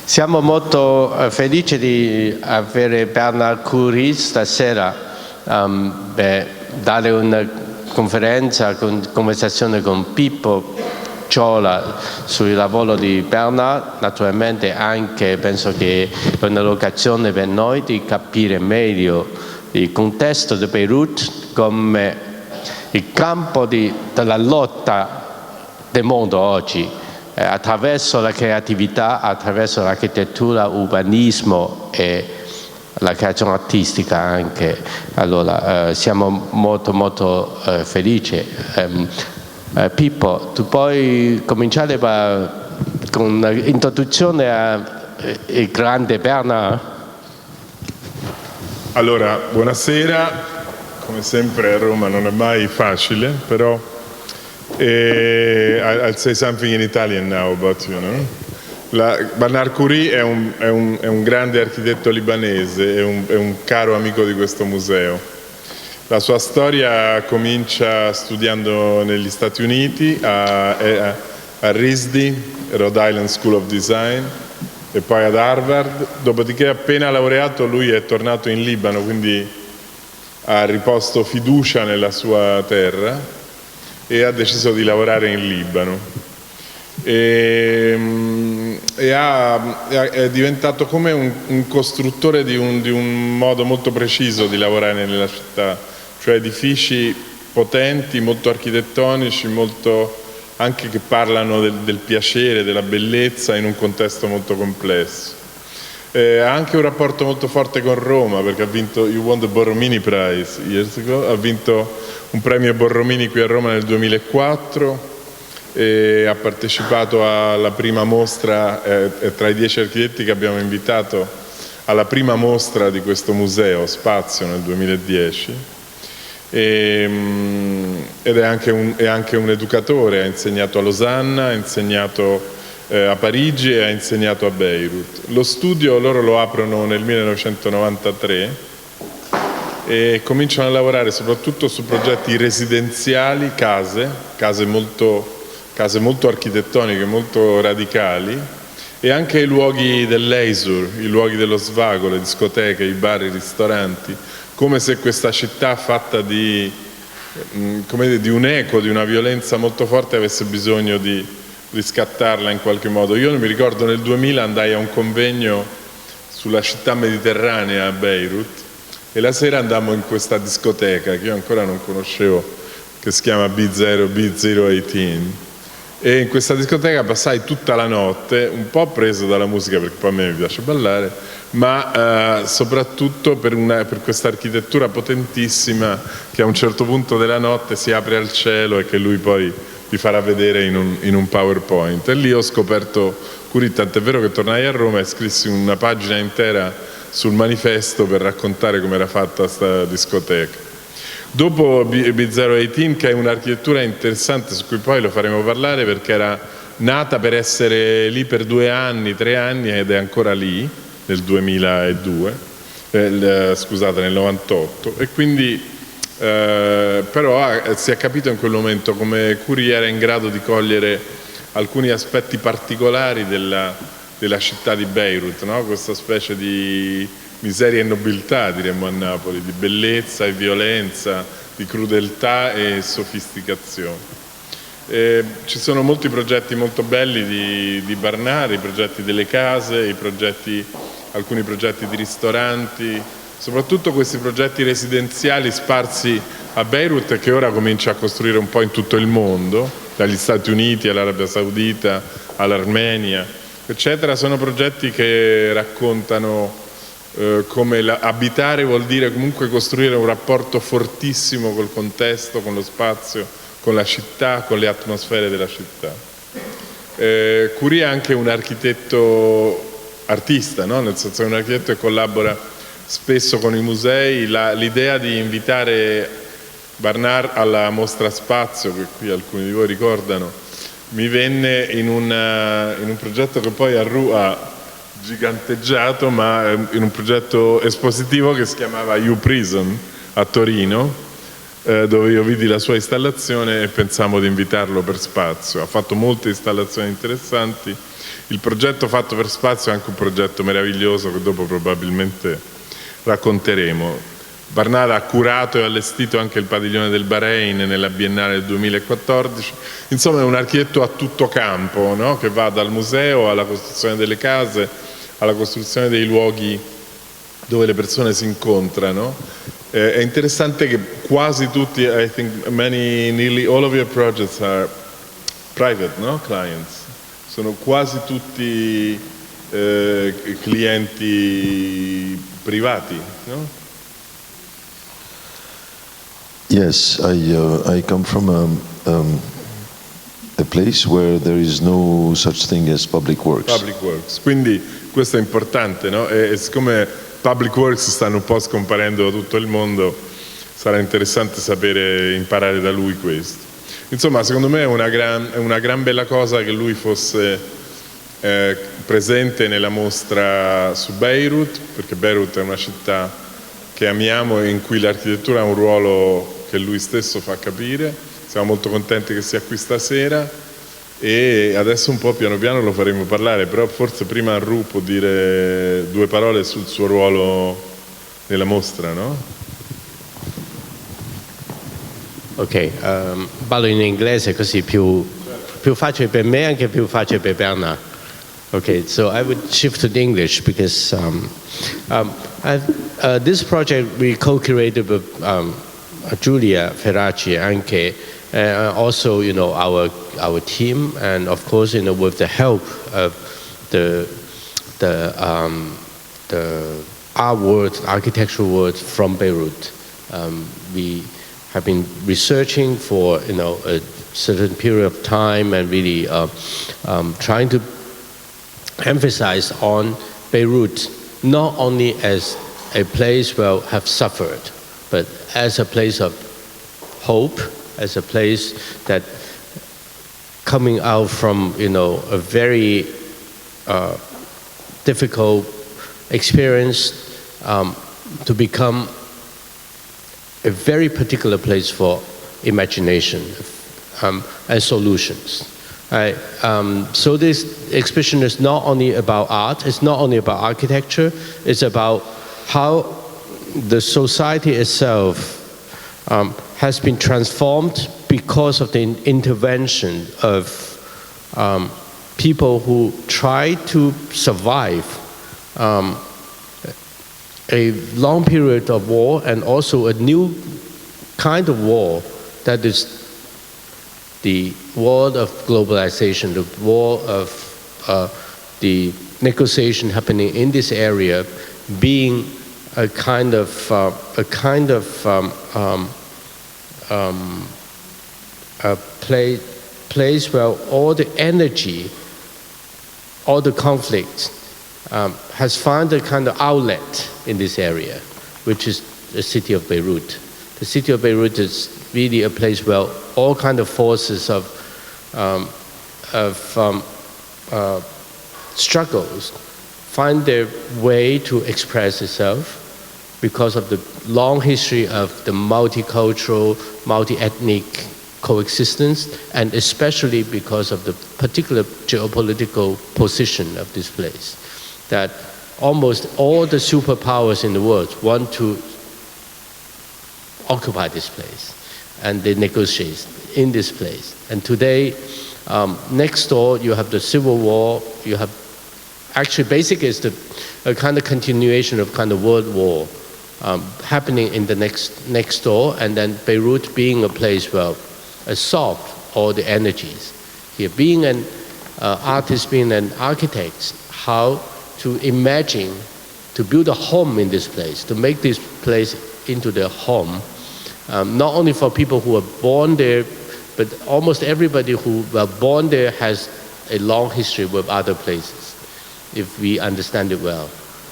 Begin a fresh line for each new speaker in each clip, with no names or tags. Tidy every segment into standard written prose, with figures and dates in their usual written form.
Siamo molto felici di avere Bernard Khoury stasera per dare una conversazione con Pippo Ciorra sul lavoro di Bernard. Naturalmente anche penso che è un'occasione per noi di capire meglio il contesto di Beirut come il campo della lotta del mondo oggi, attraverso la creatività, attraverso l'architettura, l'urbanismo e la creazione artistica anche. Allora, siamo molto felici. Pippo, tu puoi cominciare con un'introduzione al grande Bernard?
Allora, buonasera. Come sempre a Roma non è mai facile, però I'll say something in Italian now about you, no? Bernard Khoury è un grande architetto libanese, è un caro amico di questo museo. La sua storia comincia studiando negli Stati Uniti, a RISD, Rhode Island School of Design, e poi ad Harvard. Dopodiché, appena laureato, lui è tornato in Libano, quindi ha riposto fiducia nella sua terra e ha deciso di lavorare in Libano. È diventato come un costruttore di un modo molto preciso di lavorare nella città, cioè edifici potenti, molto architettonici, molto anche che parlano del piacere, della bellezza in un contesto molto complesso. Ha anche un rapporto molto forte con Roma, perché ha vinto You won the Borromini Prize years ago, ha vinto un premio Borromini qui a Roma nel 2004 e ha partecipato alla prima mostra, tra i 10 architetti che abbiamo invitato alla prima mostra di questo museo, Spazio, nel 2010. Ed è anche un educatore, ha insegnato a Losanna, ha insegnato a Parigi e ha insegnato a Beirut. Lo studio loro lo aprono nel 1993 e cominciano a lavorare soprattutto su progetti residenziali, case molto architettoniche, molto radicali, e anche i luoghi del leisure, i luoghi dello svago, le discoteche, i bar, i ristoranti, come se questa città fatta di un eco, di una violenza molto forte, avesse bisogno di riscattarla in qualche modo. Io mi ricordo nel 2000 andai a un convegno sulla città mediterranea a Beirut e la sera andammo in questa discoteca che io ancora non conoscevo, che si chiama B018, e in questa discoteca passai tutta la notte, un po' preso dalla musica perché poi a me mi piace ballare, ma soprattutto per questa architettura potentissima che a un certo punto della notte si apre al cielo e che lui poi vi farà vedere in un PowerPoint. E lì ho scoperto Khoury, tant'è vero che tornai a Roma e scrissi una pagina intera sul manifesto per raccontare come era fatta questa discoteca. Dopo B018, che è un'architettura interessante su cui poi lo faremo parlare, perché era nata per essere lì per 2 anni, 3 anni, ed è ancora lì nel 2002, scusate, nel 98, e quindi però si è capito in quel momento come Khoury era in grado di cogliere alcuni aspetti particolari della città di Beirut, no? Questa specie di miseria e nobiltà, diremmo a Napoli, di bellezza e violenza, di crudeltà e sofisticazione. Ci sono molti progetti molto belli di Bernard, i progetti delle case, alcuni progetti di ristoranti, soprattutto questi progetti residenziali sparsi a Beirut, che ora comincia a costruire un po' in tutto il mondo, dagli Stati Uniti all'Arabia Saudita, all'Armenia, eccetera. Sono progetti che raccontano come abitare vuol dire comunque costruire un rapporto fortissimo col contesto, con lo spazio, con la città, con le atmosfere della città. Khoury è anche un architetto artista, no? Nel senso che è un architetto che collabora spesso con i musei. L'idea di invitare Bernard alla mostra Spazio, che qui alcuni di voi ricordano, mi venne in un progetto che poi ha giganteggiato, ma in un progetto espositivo che si chiamava U-Prison a Torino, dove io vidi la sua installazione e pensammo di invitarlo per Spazio. Ha fatto molte installazioni interessanti Il progetto fatto per spazio è anche un progetto meraviglioso che dopo probabilmente racconteremo. Bernard ha curato e allestito anche il padiglione del Bahrain nella Biennale del 2014. Insomma, è un architetto a tutto campo, no? Che va dal museo alla costruzione delle case, alla costruzione dei luoghi dove le persone si incontrano. È interessante che quasi tutti, I think nearly all of your projects are private, no? Clients. Sono quasi tutti clienti privati, no?
Yes, I come from a place where there is no such thing as public works.
Public works, quindi questo è importante, no? E siccome public works stanno un po' scomparendo da tutto il mondo, sarà interessante sapere, imparare da lui questo. Insomma, secondo me è una gran bella cosa che lui fosse presente nella mostra su Beirut, perché Beirut è una città che amiamo e in cui l'architettura ha un ruolo che lui stesso fa capire. Siamo molto contenti che sia qui stasera e adesso un po' piano piano lo faremo parlare, però forse prima Ru può dire due parole sul suo ruolo nella mostra, no?
Ok, parlo in inglese così più facile per me e anche più facile per Bernard. Okay, so I would shift to the English because this project we co-created with Giulia Ferracci anche, also our team, and of course with the help of the art world, architectural world from Beirut. We have been researching for a certain period of time and really trying to emphasize on Beirut not only as a place where have suffered, but as a place of hope, as a place that coming out from a very difficult experience to become a very particular place for imagination and solutions. So this exhibition is not only about art, it's not only about architecture, it's about how the society itself has been transformed because of the intervention of people who try to survive a long period of war and also a new kind of war that is the war of globalization, the war of the negotiation happening in this area, being a kind of place where all the energy, all the conflict has found a kind of outlet in this area, which is the city of Beirut. The city of Beirut is really a place where all kind of forces of struggles find their way to express itself because of the long history of the multicultural, multi-ethnic coexistence, and especially because of the particular geopolitical position of this place, that almost all the superpowers in the world want to occupy this place, and they negotiate in this place. And today, next door, you have the civil war. You have actually, basically, it's a kind of continuation of kind of world war happening in the next door, and then Beirut being a place where absorbed all the energies. Here, being an artist, being an architect, how to imagine, to build a home in this place, to make this place into their home. Not only for people who are born there, but almost everybody who were born there has a long history with other places, if we understand it well.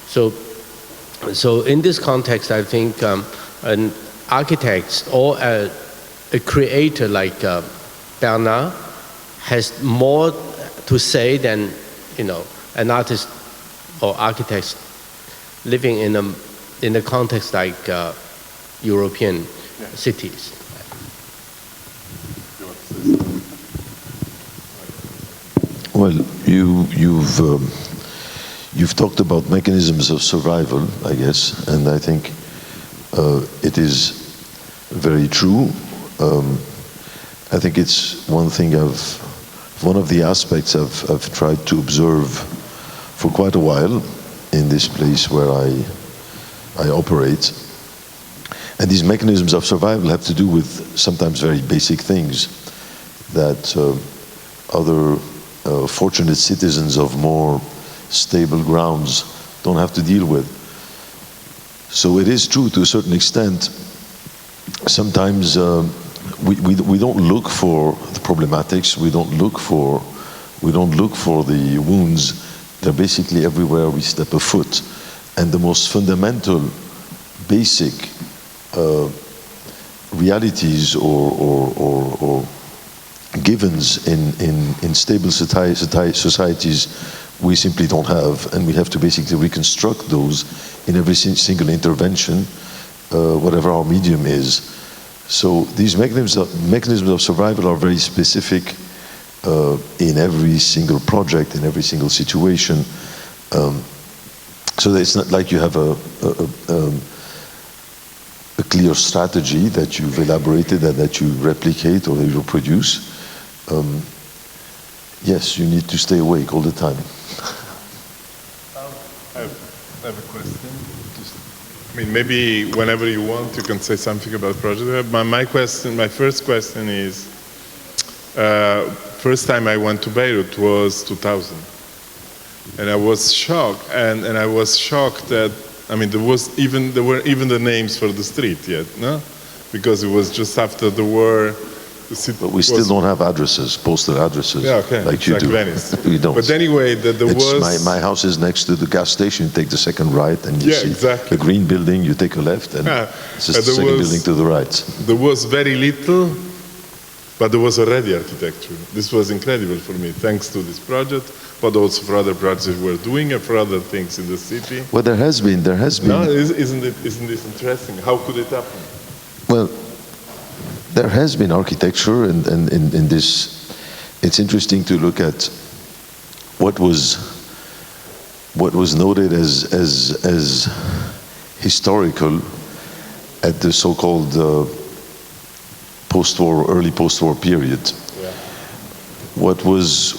So in this context, I think an architect or a creator like Bernard has more to say than an artist or architect living in a context like European cities.
Well, you you've talked about mechanisms of survival, I guess, and I think it is very true. I think it's one of the aspects I've tried to observe for quite a while in this place where I operate. And these mechanisms of survival have to do with sometimes very basic things that other fortunate citizens of more stable grounds don't have to deal with. So it is true to a certain extent. Sometimes we don't look for the problematics. We don't look for the wounds. They're basically everywhere we step a foot. And the most fundamental, basic realities or givens in stable societies we simply don't have, and we have to basically reconstruct those in every single intervention, whatever our medium is. So these mechanisms of survival are very specific in every single project, in every single situation. So that it's not like you have a clear strategy that you've elaborated and that you replicate or that you produce. Yes, you need to stay awake all the time.
I have a question. I mean, maybe whenever you want, you can say something about the project. My first question is, first time I went to Beirut was 2000. And I was shocked, and I was shocked that, I mean, there weren't even the names for the street yet, no? Because it was just after the war.
But we still don't have addresses, postal addresses, like you do.
Venice.
We don't.
But anyway, there was...
My house is next to the gas station. You take the second right, and you see the green building. You take a left, and it's just the second building to the right.
There was very little, but there was already architecture. This was incredible for me, thanks to this project, but also for other projects we're doing and for other things in the city.
Well, there has been.
No, isn't this interesting? How could it happen?
Well, there has been architecture, and in this, it's interesting to look at what was noted as historical at the so-called post-war, early post-war period.
Yeah.
What was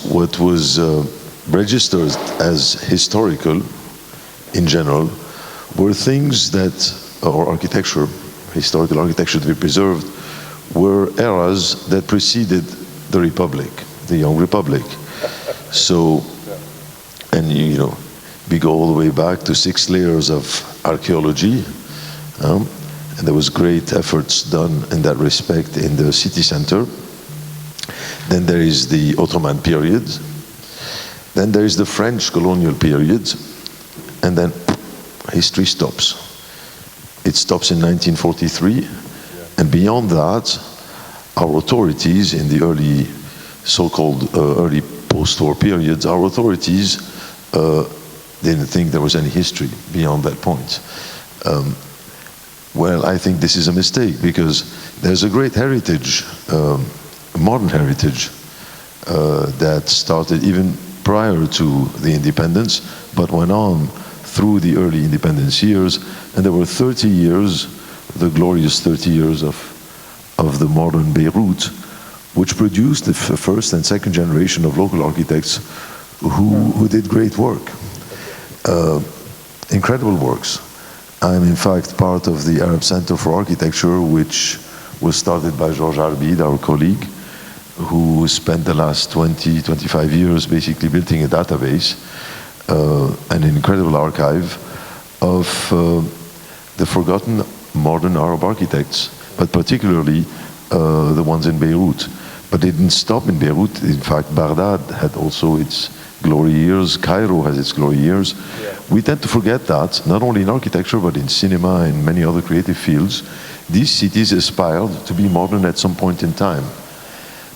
registered as historical in general were things that, or architecture, historical architecture to be preserved, were eras that preceded the Republic, the young Republic. So, and we go all the way back to 6 layers of archaeology, and there was great efforts done in that respect in the city center. Then there is the Ottoman period. Then there is the French colonial period, and then history stops. It stops in 1943. And beyond that, our authorities in the early, so-called early post-war periods, our authorities didn't think there was any history beyond that point. Well, I think this is a mistake, because there's a great heritage, modern heritage, that started even prior to the independence, but went on through the early independence years, and there were 30 years, the glorious 30 years of the modern Beirut, which produced the first and second generation of local architects who did great work, incredible works. I'm in fact part of the Arab Center for Architecture, which was started by Georges Arbid, our colleague, who spent the last 20-25 years basically building a database, an incredible archive of the forgotten modern Arab architects, but particularly the ones in Beirut. But it didn't stop in Beirut. In fact, Baghdad had also its glory years. Cairo has its glory years. Yeah. We tend to forget that, not only in architecture, but in cinema and many other creative fields. These cities aspired to be modern at some point in time.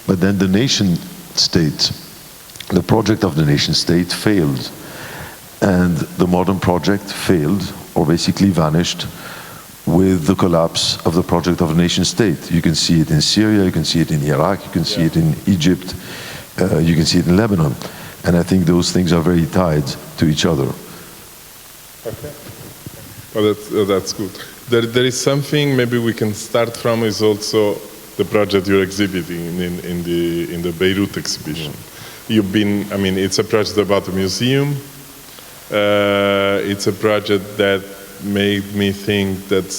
But then the nation state, the project of the nation state failed. And the modern project failed, or basically vanished, with the collapse of the project of the nation state. You can see it in Syria, you can see it in Iraq, you can see it in Egypt, you can see it in Lebanon. And I think those things are very tied to each other.
Okay. Well, that's good. There is something maybe we can start from is also the project you're exhibiting in the Beirut exhibition. You've been, I mean, it's a project about a museum. It's a project that made me think that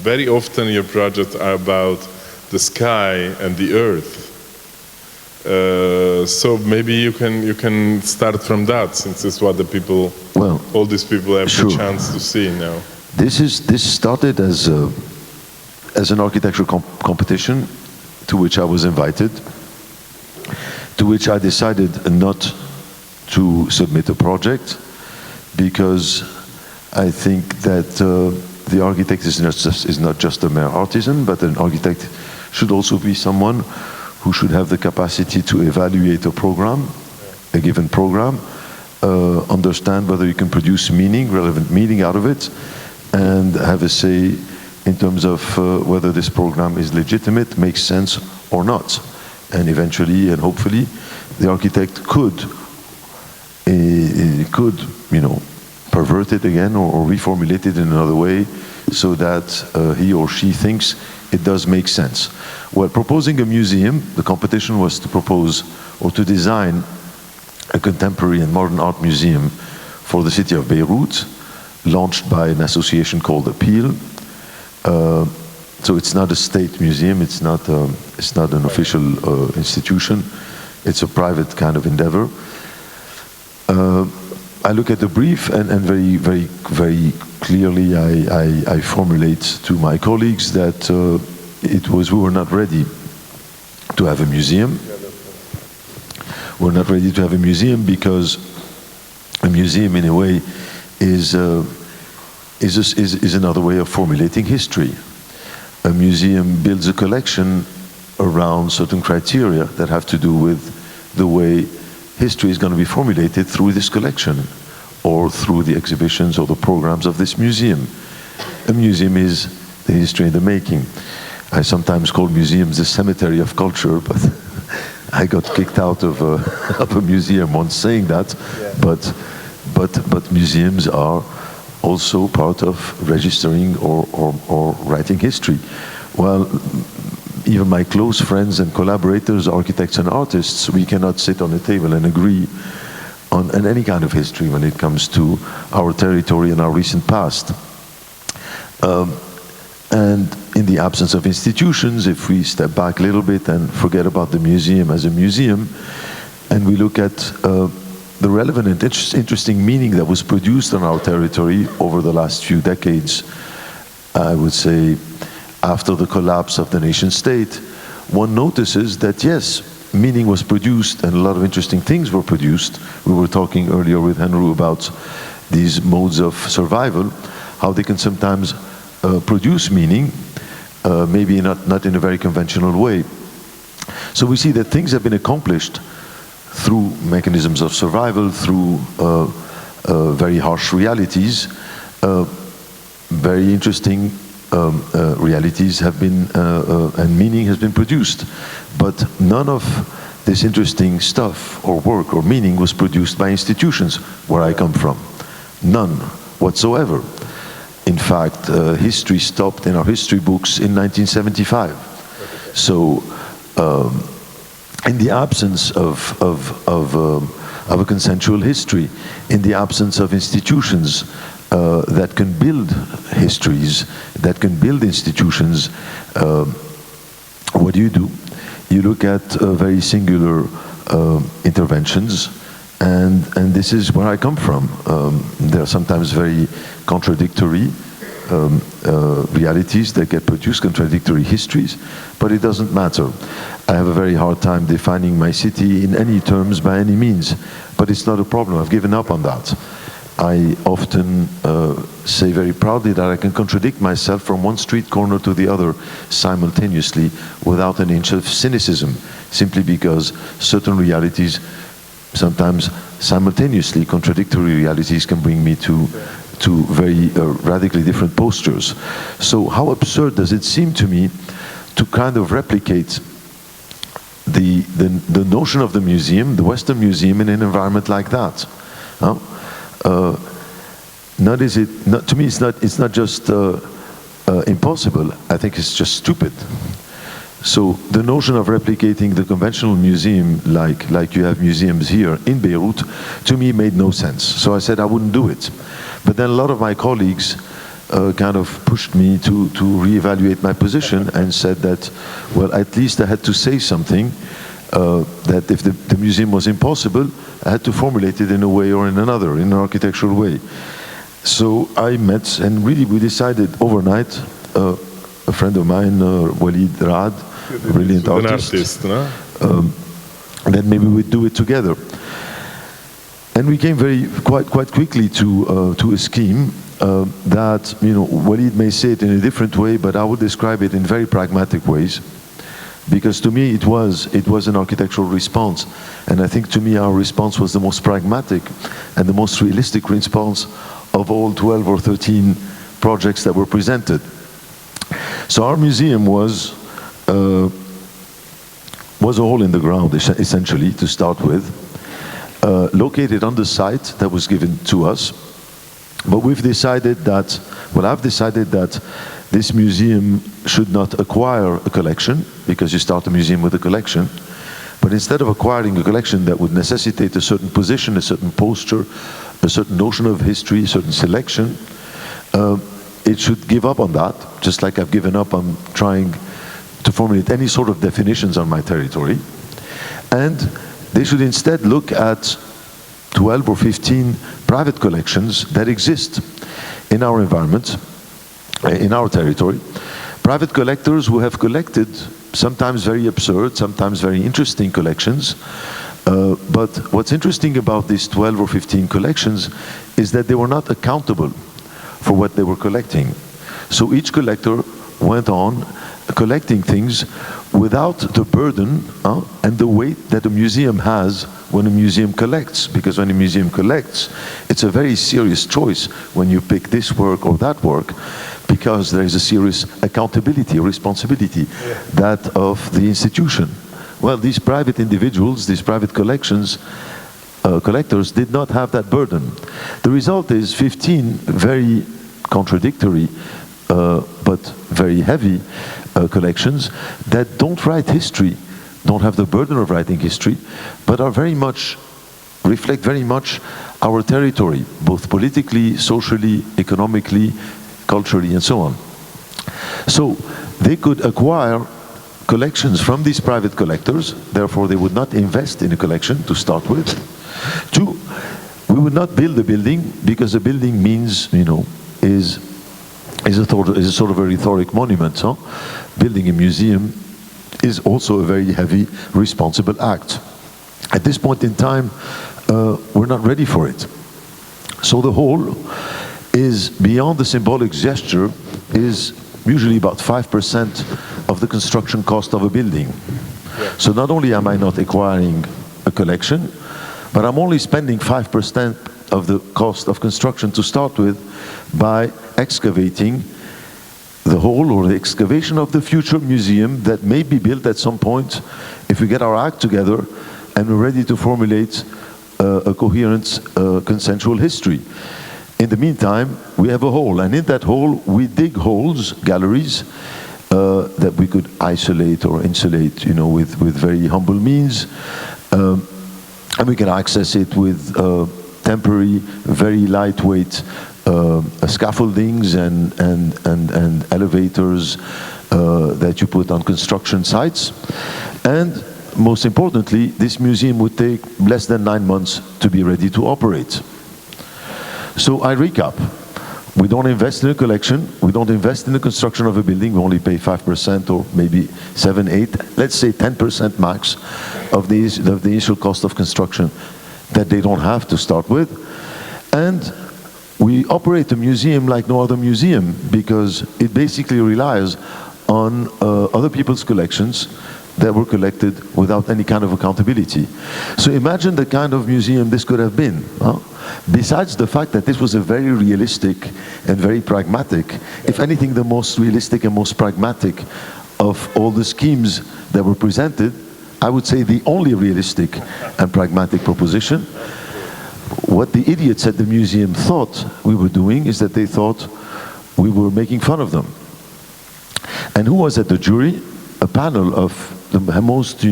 very often your projects are about the sky and the earth. So maybe you can start from that, since it's what the people, well, all these people have the chance to see now.
This started as an architectural competition to which I was invited, to which I decided not to submit a project, because I think that the architect is not just a mere artisan, but an architect should also be someone who should have the capacity to evaluate a program, a given program, understand whether you can produce meaning, relevant meaning out of it, and have a say in terms of whether this program is legitimate, makes sense or not. And eventually and hopefully the architect could pervert it again or reformulate it in another way so that he or she thinks it does make sense. Well, proposing a museum, the competition was to propose or to design a contemporary and modern art museum for the city of Beirut, launched by an association called Areal. So it's not a state museum, it's not an official institution, it's a private kind of endeavor. I look at the brief and very, very, very clearly I formulate to my colleagues that we were not ready to have a museum. We're not ready to have a museum because a museum in a way is another way of formulating history. A museum builds a collection around certain criteria that have to do with the way history is going to be formulated through this collection or through the exhibitions or the programs of this museum. A museum is the history in the making. I sometimes call museums the cemetery of culture, but I got kicked out of a museum once saying that. Yeah. But museums are also part of registering or writing history. Well, even my close friends and collaborators, architects and artists, we cannot sit on a table and agree on any kind of history when it comes to our territory and our recent past. And in the absence of institutions, if we step back a little bit and forget about the museum as a museum, and we look at the relevant and interesting meaning that was produced on our territory over the last few decades, I would say after the collapse of the nation state, one notices that yes, meaning was produced and a lot of interesting things were produced. We were talking earlier with Henry about these modes of survival, how they can sometimes produce meaning, maybe not in a very conventional way. So we see that things have been accomplished through mechanisms of survival, through very harsh realities. Very interesting realities have been, and meaning has been produced. But none of this interesting stuff or work or meaning was produced by institutions where I come from. None whatsoever. In fact, history stopped in our history books in 1975. So, in the absence of a consensual history, in the absence of institutions that can build histories, that can build institutions, what do? You look at very singular interventions, and this is where I come from. There are sometimes very contradictory realities that get produced, contradictory histories, but it doesn't matter. I have a very hard time defining my city in any terms by any means, but it's not a problem. I've given up on that. I often say very proudly that I can contradict myself from one street corner to the other simultaneously without an inch of cynicism, simply because certain realities, sometimes simultaneously contradictory realities, can bring me to very radically different postures. So how absurd does it seem to me to kind of replicate the the notion of the museum, the Western museum, in an environment like that. To me, it's not just impossible. I think it's just stupid. So the notion of replicating the conventional museum, like you have museums here in Beirut, to me made no sense. So I said I wouldn't do it. But then a lot of my colleagues kind of pushed me to reevaluate my position and said that, well, at least I had to say something, that if the museum was impossible, I had to formulate it in a way or in another, in an architectural way. So I met, and really we decided overnight, a friend of mine, Walid Rad, a brilliant artist, that maybe we'd do it together. And we came quite quickly to a scheme that, Walid may say it in a different way, but I would describe it in very pragmatic ways. Because to me it was an architectural response, and I think to me our response was the most pragmatic and the most realistic response of all 12 or 13 projects that were presented. So our museum was a hole in the ground, essentially, to start with, located on the site that was given to us. But we've decided that, I've decided that this museum should not acquire a collection, because you start a museum with a collection, but instead of acquiring a collection that would necessitate a certain position, a certain posture, a certain notion of history, a certain selection, it should give up on that, just like I've given up on trying to formulate any sort of definitions on my territory. And they should instead look at 12 or 15 private collections that exist in our environment, in our territory. Private collectors who have collected sometimes very absurd, sometimes very interesting collections. But what's interesting about these 12 or 15 collections is that they were not accountable for what they were collecting. So each collector went on collecting things without the burden and the weight that a museum has when a museum collects. Because when a museum collects, it's a very serious choice when you pick this work or that work, because there is a serious accountability or responsibility, that of the institution. Well, these private individuals, these private collectors did not have that burden. The result is 15 very contradictory but very heavy collections that don't write history, don't have the burden of writing history, but are very much, reflect very much our territory, both politically, socially, economically, culturally, and so on. So they could acquire collections from these private collectors, therefore they would not invest in a collection to start with. Two, we would not build a building, because a building means, is a sort of a rhetoric monument. Building a museum is also a very heavy, responsible act. At this point in time, we're not ready for it. So the whole is, beyond the symbolic gesture, is usually about 5% of the construction cost of a building. So not only am I not acquiring a collection, but I'm only spending 5% of the cost of construction to start with by excavating the whole, or the excavation of the future museum that may be built at some point if we get our act together and we're ready to formulate a coherent consensual history. In the meantime, we have a hole, and in that hole we dig holes, galleries, that we could isolate or insulate, with very humble means, and we can access it with temporary, very lightweight scaffoldings and elevators that you put on construction sites. And most importantly, this museum would take less than 9 months to be ready to operate. So I recap. We don't invest in a collection, we don't invest in the construction of a building, we only pay 5% or maybe 7, 8, let's say 10% max of the initial cost of construction that they don't have to start with. And we operate a museum like no other museum, because it basically relies on other people's collections that were collected without any kind of accountability. So imagine the kind of museum this could have been. Besides the fact that this was a very realistic and very pragmatic, if anything, the most realistic and most pragmatic of all the schemes that were presented, I would say, the only realistic and pragmatic proposition. What the idiots at the museum thought we were doing is that they thought we were making fun of them. And who was at the jury? A panel of the most,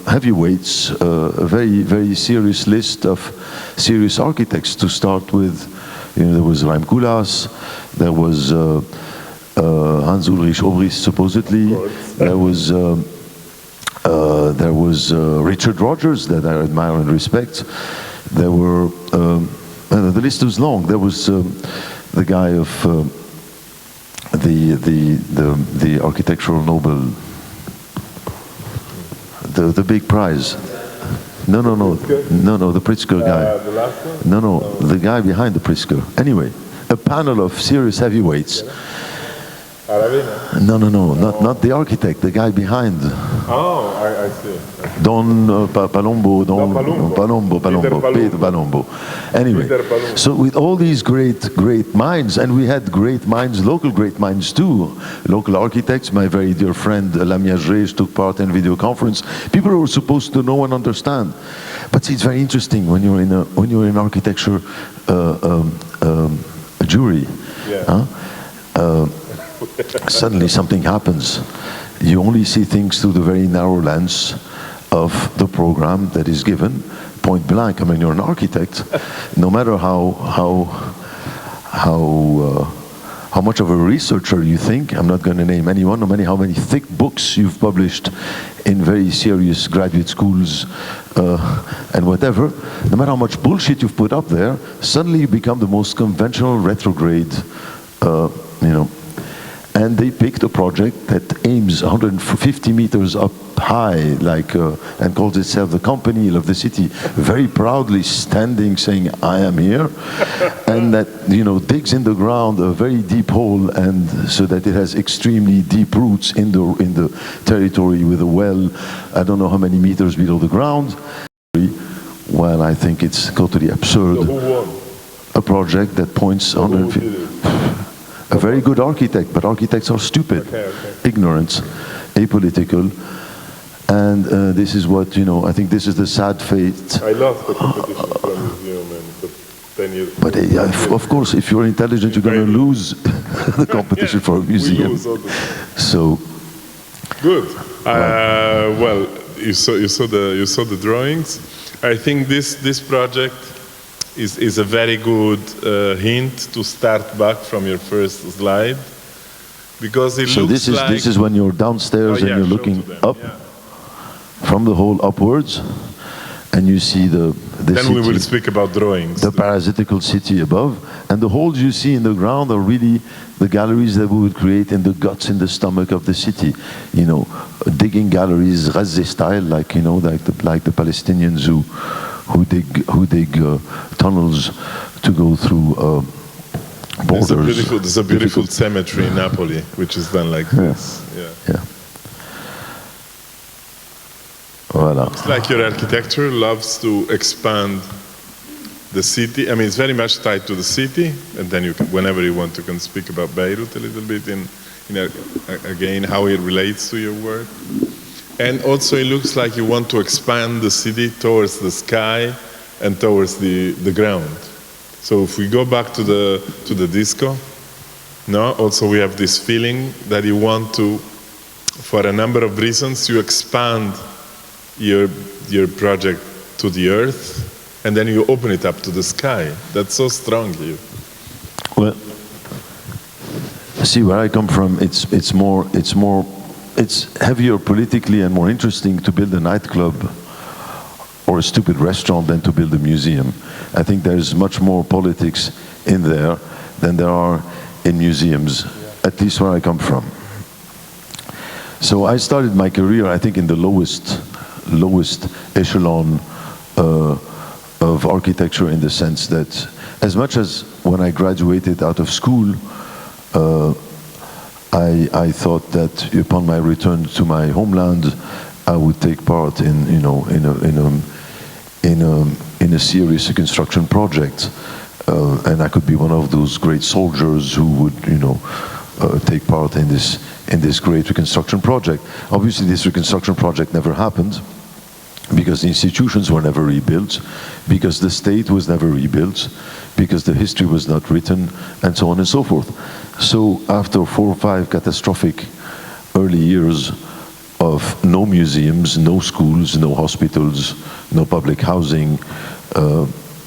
heavyweights, a very, very serious list of serious architects. To start with, there was Raim Koolhaas, there was Hans Ulrich Obrist, supposedly, there was Richard Rogers, that I admire and respect. There were, the list was long. There was the guy of the architectural Nobel, the big prize. No, the Pritzker guy.
The last one?
No, the guy behind the Pritzker. Anyway, a panel of serious heavyweights. No, not the architect, the guy behind.
Oh, I see.
Don Palombo, Peter Palombo. Anyway, so with all these great minds, and we had great minds, local great minds too, local architects. My very dear friend Lamia Jrej took part in video conference. People who were supposed to know and understand. But it's very interesting when you're in architecture a jury.
Yeah.
Suddenly something happens. You only see things through the very narrow lens of the program that is given, point blank. I mean, you're an architect. No matter how much of a researcher you think, I'm not going to name anyone, no matter how many thick books you've published in very serious graduate schools and whatever, no matter how much bullshit you've put up there, suddenly you become the most conventional retrograde, And they picked a project that aims 150 meters up high, and calls itself the Campanile of the city, very proudly standing, saying, "I am here," and that digs in the ground a very deep hole, and so that it has extremely deep roots in the territory with a well, I don't know how many meters below the ground. Well, I think it's totally absurd.
So who won?
A project that points 150. A very good architect, but architects are stupid, ignorant, apolitical, and this is what, I think this is the sad fate.
I lost the competition for a museum, but 10 years
But of course, if you're intelligent, you're going to lose the competition for a museum.
We lose all the time.
So.
Good. Well, you saw the drawings. I think this project is a very good hint to start back from your first slide, because it looks like...
So this is when you're downstairs and you're looking up, from the hole upwards, and you see the
then
city,
we will speak about drawings.
the parasitical city above, and the holes you see in the ground are really the galleries that we would create in the guts, in the stomach of the city. Digging galleries, Ghazi style, like the Palestinians who dig tunnels to go through borders.
There's a beautiful cemetery in Napoli, which is done like this.
Yeah. Voilà.
It's like your architecture loves to expand the city. I mean, it's very much tied to the city, and then whenever you want, you can speak about Beirut a little bit again, how it relates to your work. And also it looks like you want to expand the city towards the sky and towards the ground. So if we go back to the disco, also we have this feeling that you want to, for a number of reasons, you expand your project to the earth, and then you open it up to the sky. That's so strong here.
Well, see, where I come from, it's heavier politically and more interesting to build a nightclub or a stupid restaurant than to build a museum. I think there's much more politics in there than there are in museums, at least where I come from. So I started my career, I think, in the lowest echelon of architecture, in the sense that, as much as when I graduated out of school, I thought that upon my return to my homeland, I would take part in a serious construction project, and I could be one of those great soldiers who would take part in this great reconstruction project. Obviously, this reconstruction project never happened, because the institutions were never rebuilt, because the state was never rebuilt, because the history was not written, and so on and so forth. So after 4 or 5 catastrophic early years of no museums, no schools, no hospitals, no public housing,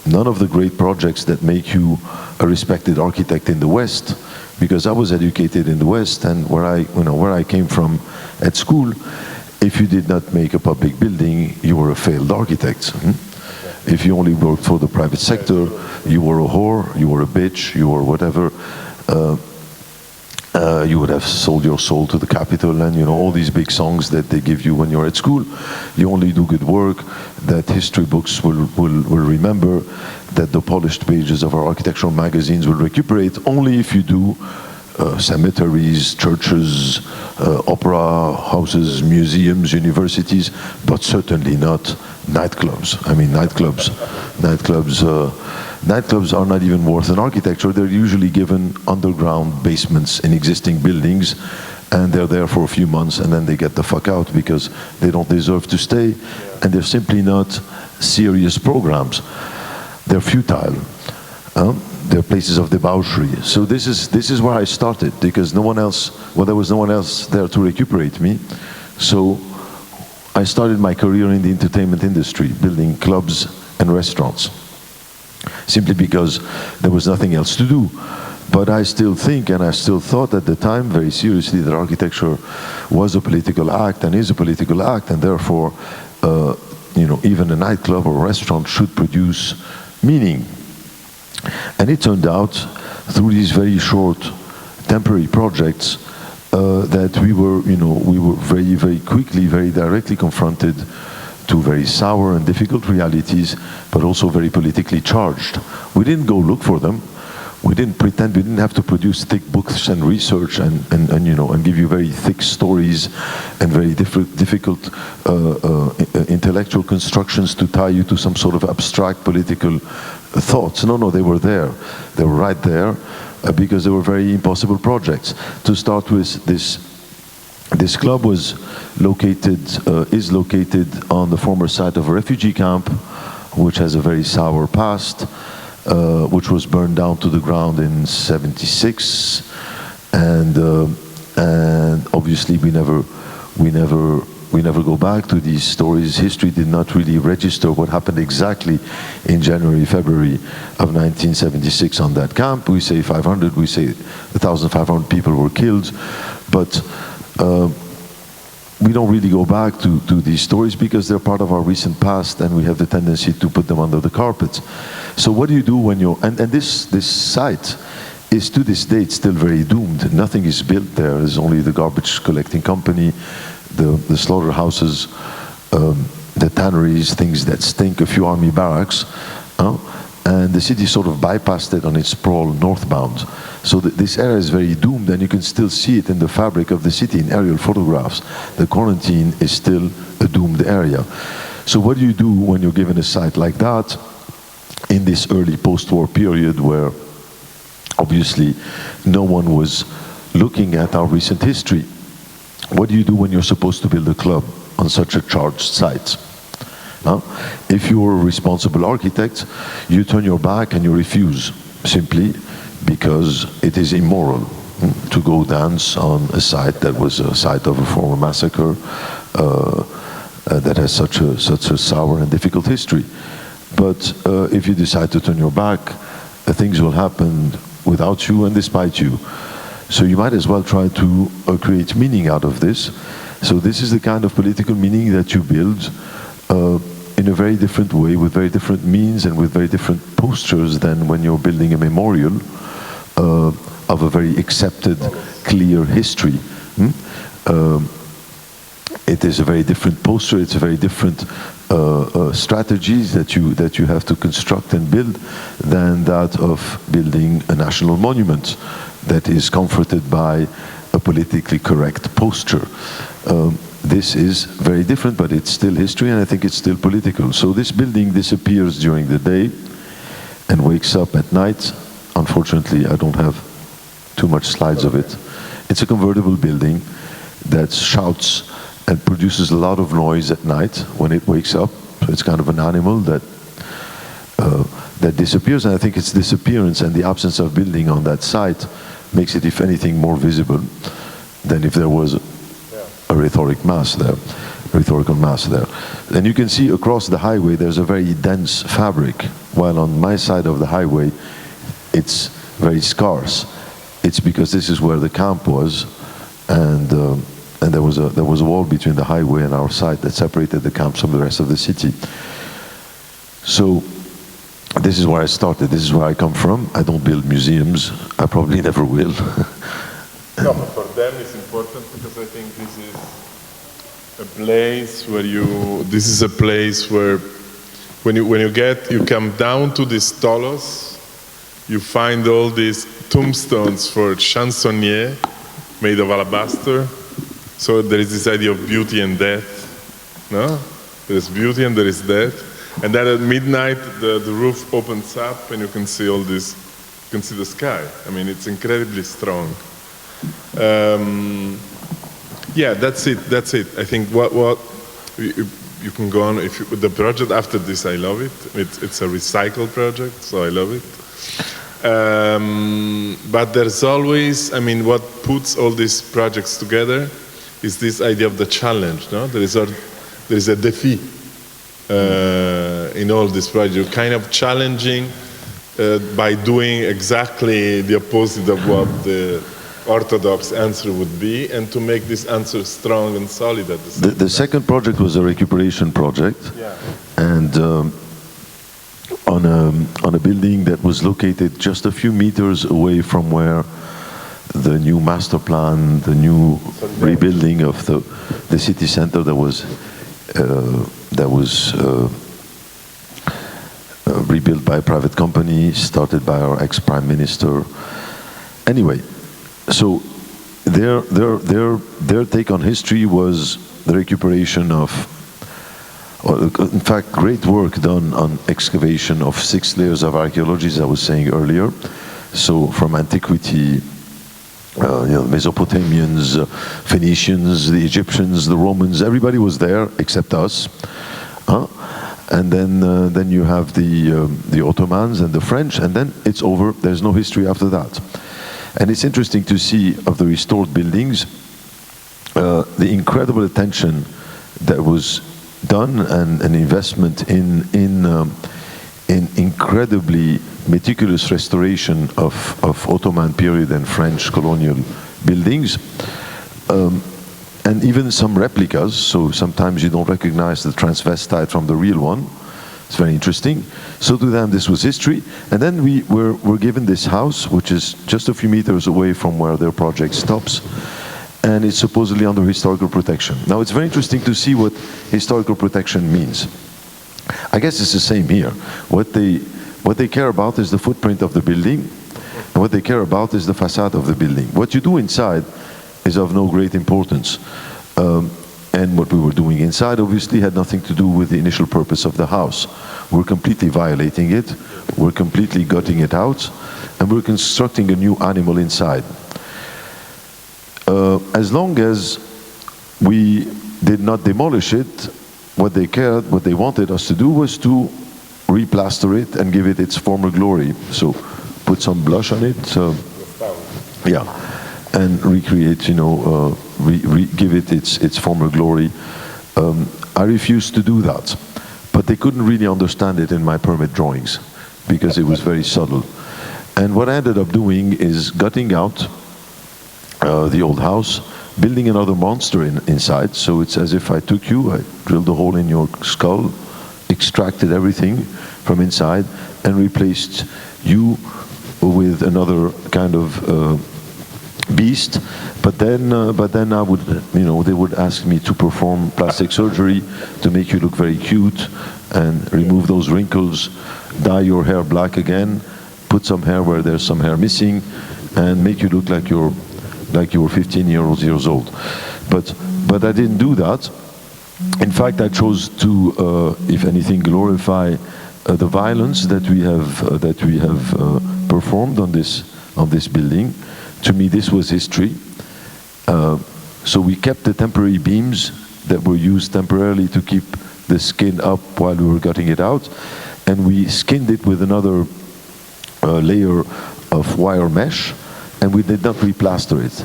none of the great projects that make you a respected architect in the West, because I was educated in the West, and where I came from at school, if you did not make a public building, you were a failed architect. If you only worked for the private sector, you were a whore, you were a bitch, you were whatever. You would have sold your soul to the capital, and all these big songs that they give you when you're at school. You only do good work that history books will remember, that the polished pages of our architectural magazines will recuperate, only if you do cemeteries, churches, opera houses, museums, universities, but certainly not nightclubs. I mean, nightclubs are not even worth an architecture. They're usually given underground basements in existing buildings, and they're there for a few months, and then they get the fuck out because they don't deserve to stay, and they're simply not serious programs. They're futile. They're places of debauchery. So this is where I started, because there was no one else there to recuperate me. So I started my career in the entertainment industry, building clubs and restaurants, simply because there was nothing else to do. But I still think, and I still thought at the time very seriously, that architecture was a political act and is a political act, and therefore, even a nightclub or a restaurant should produce meaning. And it turned out, through these very short, temporary projects, that we were very, very quickly, very directly confronted to very sour and difficult realities, but also very politically charged. We didn't go look for them. We didn't pretend. We didn't have to produce thick books and research and give you very thick stories and very difficult intellectual constructions to tie you to some sort of abstract political thoughts. No, they were there. They were right there because they were very impossible projects. To start with, this club is located on the former site of a refugee camp, which has a very sour past, which was burned down to the ground in '76, and obviously we never go back to these stories. History did not really register what happened exactly in January, February of 1976 on that camp. We say 500, we say 1,500 people were killed, but we don't really go back to these stories because they're part of our recent past, and we have the tendency to put them under the carpet. So what do you do when you're, and this site is to this date still very doomed. Nothing is built there. There's only the garbage collecting company, the slaughterhouses, the tanneries, things that stink, a few army barracks, and the city sort of bypassed it on its sprawl northbound. So this area is very doomed, and you can still see it in the fabric of the city in aerial photographs. The quarantine is still a doomed area. So what do you do when you're given a site like that in this early post-war period where obviously no one was looking at our recent history? What do you do when you're supposed to build a club on such a charged site? If you're a responsible architect, you turn your back and you refuse, simply because it is immoral to go dance on a site that was a site of a former massacre that has such a sour and difficult history. But if you decide to turn your back, things will happen without you and despite you. So you might as well try to create meaning out of this. So this is the kind of political meaning that you build in a very different way, with very different means and with very different postures than when you're building a memorial of a very accepted, clear history. It is a very different posture. It's a very different strategies that you have to construct and build than that of building a national monument that is comforted by a politically correct posture. This is very different, but it's still history, and I think it's still political. So this building disappears during the day and wakes up at night. Unfortunately, I don't have too much slides of it. It's a convertible building that shouts and produces a lot of noise at night when it wakes up. So it's kind of an animal that disappears, and I think its disappearance and the absence of building on that site makes it, if anything, more visible than if there was a rhetorical mass there. And you can see across the highway there's a very dense fabric, while on my side of the highway it's very scarce. It's because this is where the camp was, and there was a wall between the highway and our site that separated the camps from the rest of the city. So this is where I started. This is where I come from. I don't build museums. I probably never will.
No, but for them it's important because I think this is a place where this is a place where when you come down to these tolos, you find all these tombstones for chansonniers made of alabaster. So there is this idea of beauty and death. No? There is beauty and there is death. And then at midnight, the roof opens up and you can see all this, you can see the sky. I mean, it's incredibly strong. Yeah, that's it. I think what you can go on, with the project after this, I love it. It's a recycle project, so I love it. But there's always, I mean, what puts all these projects together is this idea of the challenge, no? There is a défi in all this project. You're kind of challenging by doing exactly the opposite of what the orthodox answer would be, and to make this answer strong and solid at the same time.
The second project was a recuperation project, and on a building that was located just a few meters away from where the new master plan, the new rebuilding of the city center that was rebuilt by a private company, started by our ex-prime minister. Anyway, so their take on history was the recuperation of, in fact, great work done on excavation of 6 layers of archaeology, as I was saying earlier. So from antiquity, Mesopotamians, Phoenicians, the Egyptians, the Romans, everybody was there except us. And then you have the Ottomans and the French, and then it's over. There's no history after that. And it's interesting to see of the restored buildings the incredible attention that was done and an investment in incredibly meticulous restoration of Ottoman period and French colonial buildings, and even some replicas. So sometimes you don't recognize the transvestite from the real one. It's very interesting. So to them this was history. And then we were given this house, which is just a few meters away from where their project stops, and it's supposedly under historical protection. Now it's very interesting to see what historical protection means. I guess it's the same here. What they care about is the footprint of the building, and what they care about is the facade of the building. What you do inside is of no great importance. And what we were doing inside obviously had nothing to do with the initial purpose of the house. We're completely violating it, we're completely gutting it out, and we're constructing a new animal inside. As long as we did not demolish it, what they wanted us to do was to replaster it and give it its former glory. So put some blush on it, and recreate, give it its former glory. I refused to do that, but they couldn't really understand it in my permit drawings because it was very subtle. And what I ended up doing is gutting out the old house, building another monster inside. So it's as if I took you, I drilled a hole in your skull, extracted everything from inside, and replaced you with another kind of beast. But then I would, they would ask me to perform plastic surgery to make you look very cute and remove those wrinkles, dye your hair black again, put some hair where there's some hair missing, and make you look like you were 15 years old. But I didn't do that. In fact, I chose to, if anything, glorify the violence that we have performed on this building. To me, this was history, So we kept the temporary beams that were used temporarily to keep the skin up while we were gutting it out, and we skinned it with another layer of wire mesh, and we did not replaster it.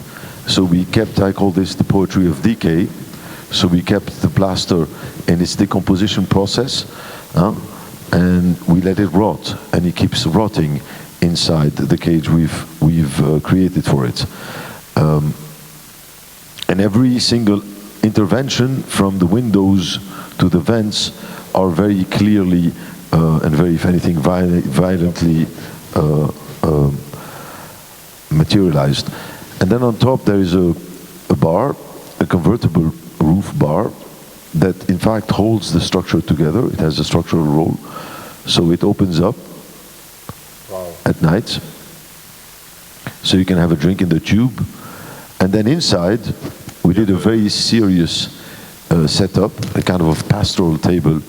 So we kept, I call this the poetry of decay, so we kept the plaster in its decomposition process, and we let it rot, and it keeps rotting inside the cage we've created for it. And every single intervention from the windows to the vents are very clearly and very, if anything, violently materialized. And then on top there is a bar, a convertible roof bar, that in fact holds the structure together. It has a structural role. So it opens up at night, so you can have a drink in the tube. And then inside, we did a very serious setup, a kind of a pastoral table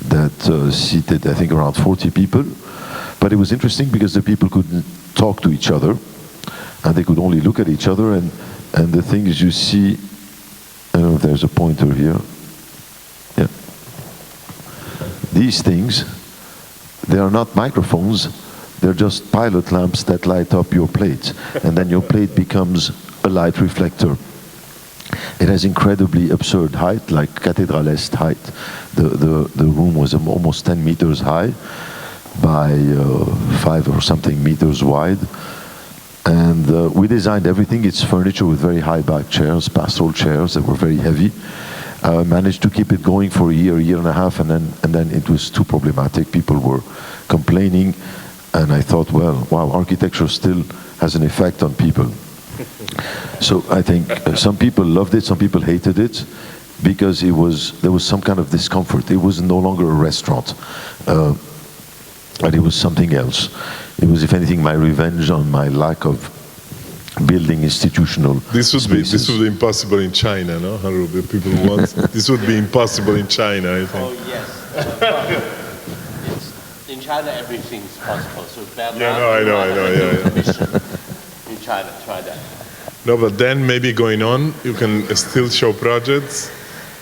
that seated, I think, around 40 people. But it was interesting because the people couldn't talk to each other, and they could only look at each other, and the things you see, I don't know if there's a pointer here. Yeah. These things, they are not microphones, they're just pilot lamps that light up your plate, and then your plate becomes a light reflector. It has incredibly absurd height, like cathedralesque height. The room was almost 10 meters high by 5 or something meters wide. And we designed everything. It's furniture with very high back chairs, pastoral chairs that were very heavy. Managed to keep it going for a year and a half, and then it was too problematic. People were complaining, and I thought, well, wow, architecture still has an effect on people. So I think some people loved it, some people hated it, because there was some kind of discomfort. It was no longer a restaurant, but it was something else. It was, if anything, my revenge on my lack of building institutional spaces.
This would be impossible in China, no? The people want this would be impossible in China, I think.
Oh yes. In China, everything's possible. So Bernard,
I know.
In China, try that.
No, but then maybe going on, you can still show projects,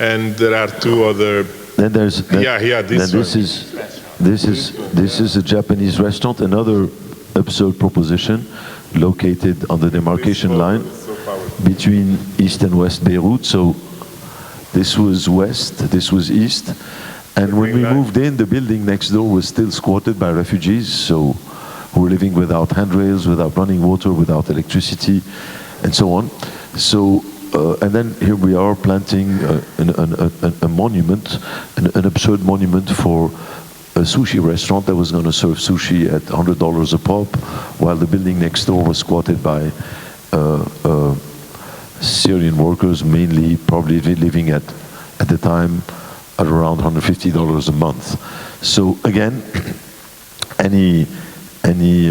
and there are two other.
Then there's this is a Japanese restaurant, another absurd proposition, located on the demarcation line between East and West Beirut. So this was west, this was east, and when we moved in, the building next door was still squatted by refugees, so who were living without handrails, without running water, without electricity, and so on. So, and then here we are planting a monument, an absurd monument for a sushi restaurant that was going to serve sushi at $100 a pop, while the building next door was squatted by Syrian workers, mainly probably living at the time at around $150 a month. So again, any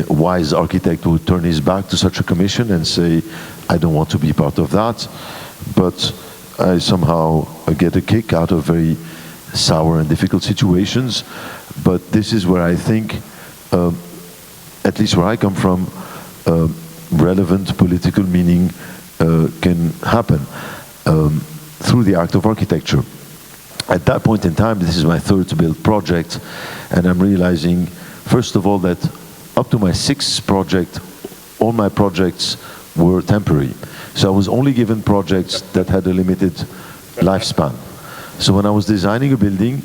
wise architect would turn his back to such a commission and say, I don't want to be part of that, but I somehow get a kick out of very sour and difficult situations. But this is where I think, at least where I come from, relevant political meaning can happen through the act of architecture. At that point in time, this is my third to build project, and I'm realizing, first of all, that up to my sixth project, all my projects were temporary. So I was only given projects that had a limited lifespan. So when I was designing a building,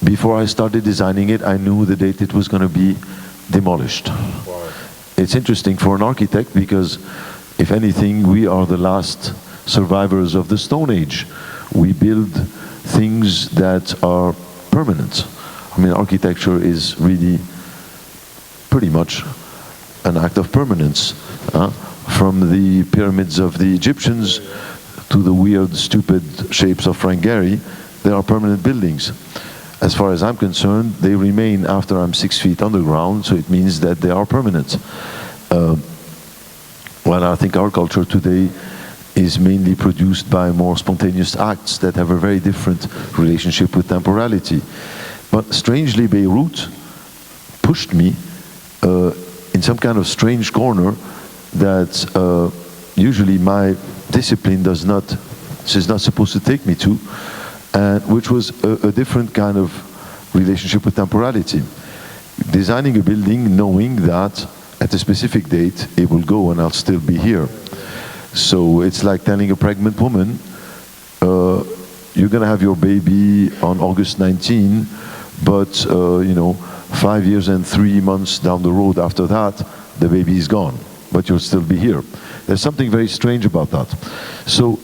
before I started designing it, I knew the date it was going to be demolished. Wow. It's interesting for an architect because, if anything, we are the last survivors of the Stone Age. We build things that are permanent. I mean, architecture is really pretty much an act of permanence. From the pyramids of the Egyptians to the weird, stupid shapes of Frank Gehry, they are permanent buildings. As far as I'm concerned, they remain after I'm 6 feet underground, so it means that they are permanent. Well, I think our culture today is mainly produced by more spontaneous acts that have a very different relationship with temporality. But strangely, Beirut pushed me in some kind of strange corner that usually my discipline is not supposed to take me to, and which was a different kind of relationship with temporality. Designing a building knowing that at a specific date it will go and I'll still be here. So it's like telling a pregnant woman, you're going to have your baby on August 19, but 5 years and 3 months down the road after that, the baby is gone, but you'll still be here. There's something very strange about that. So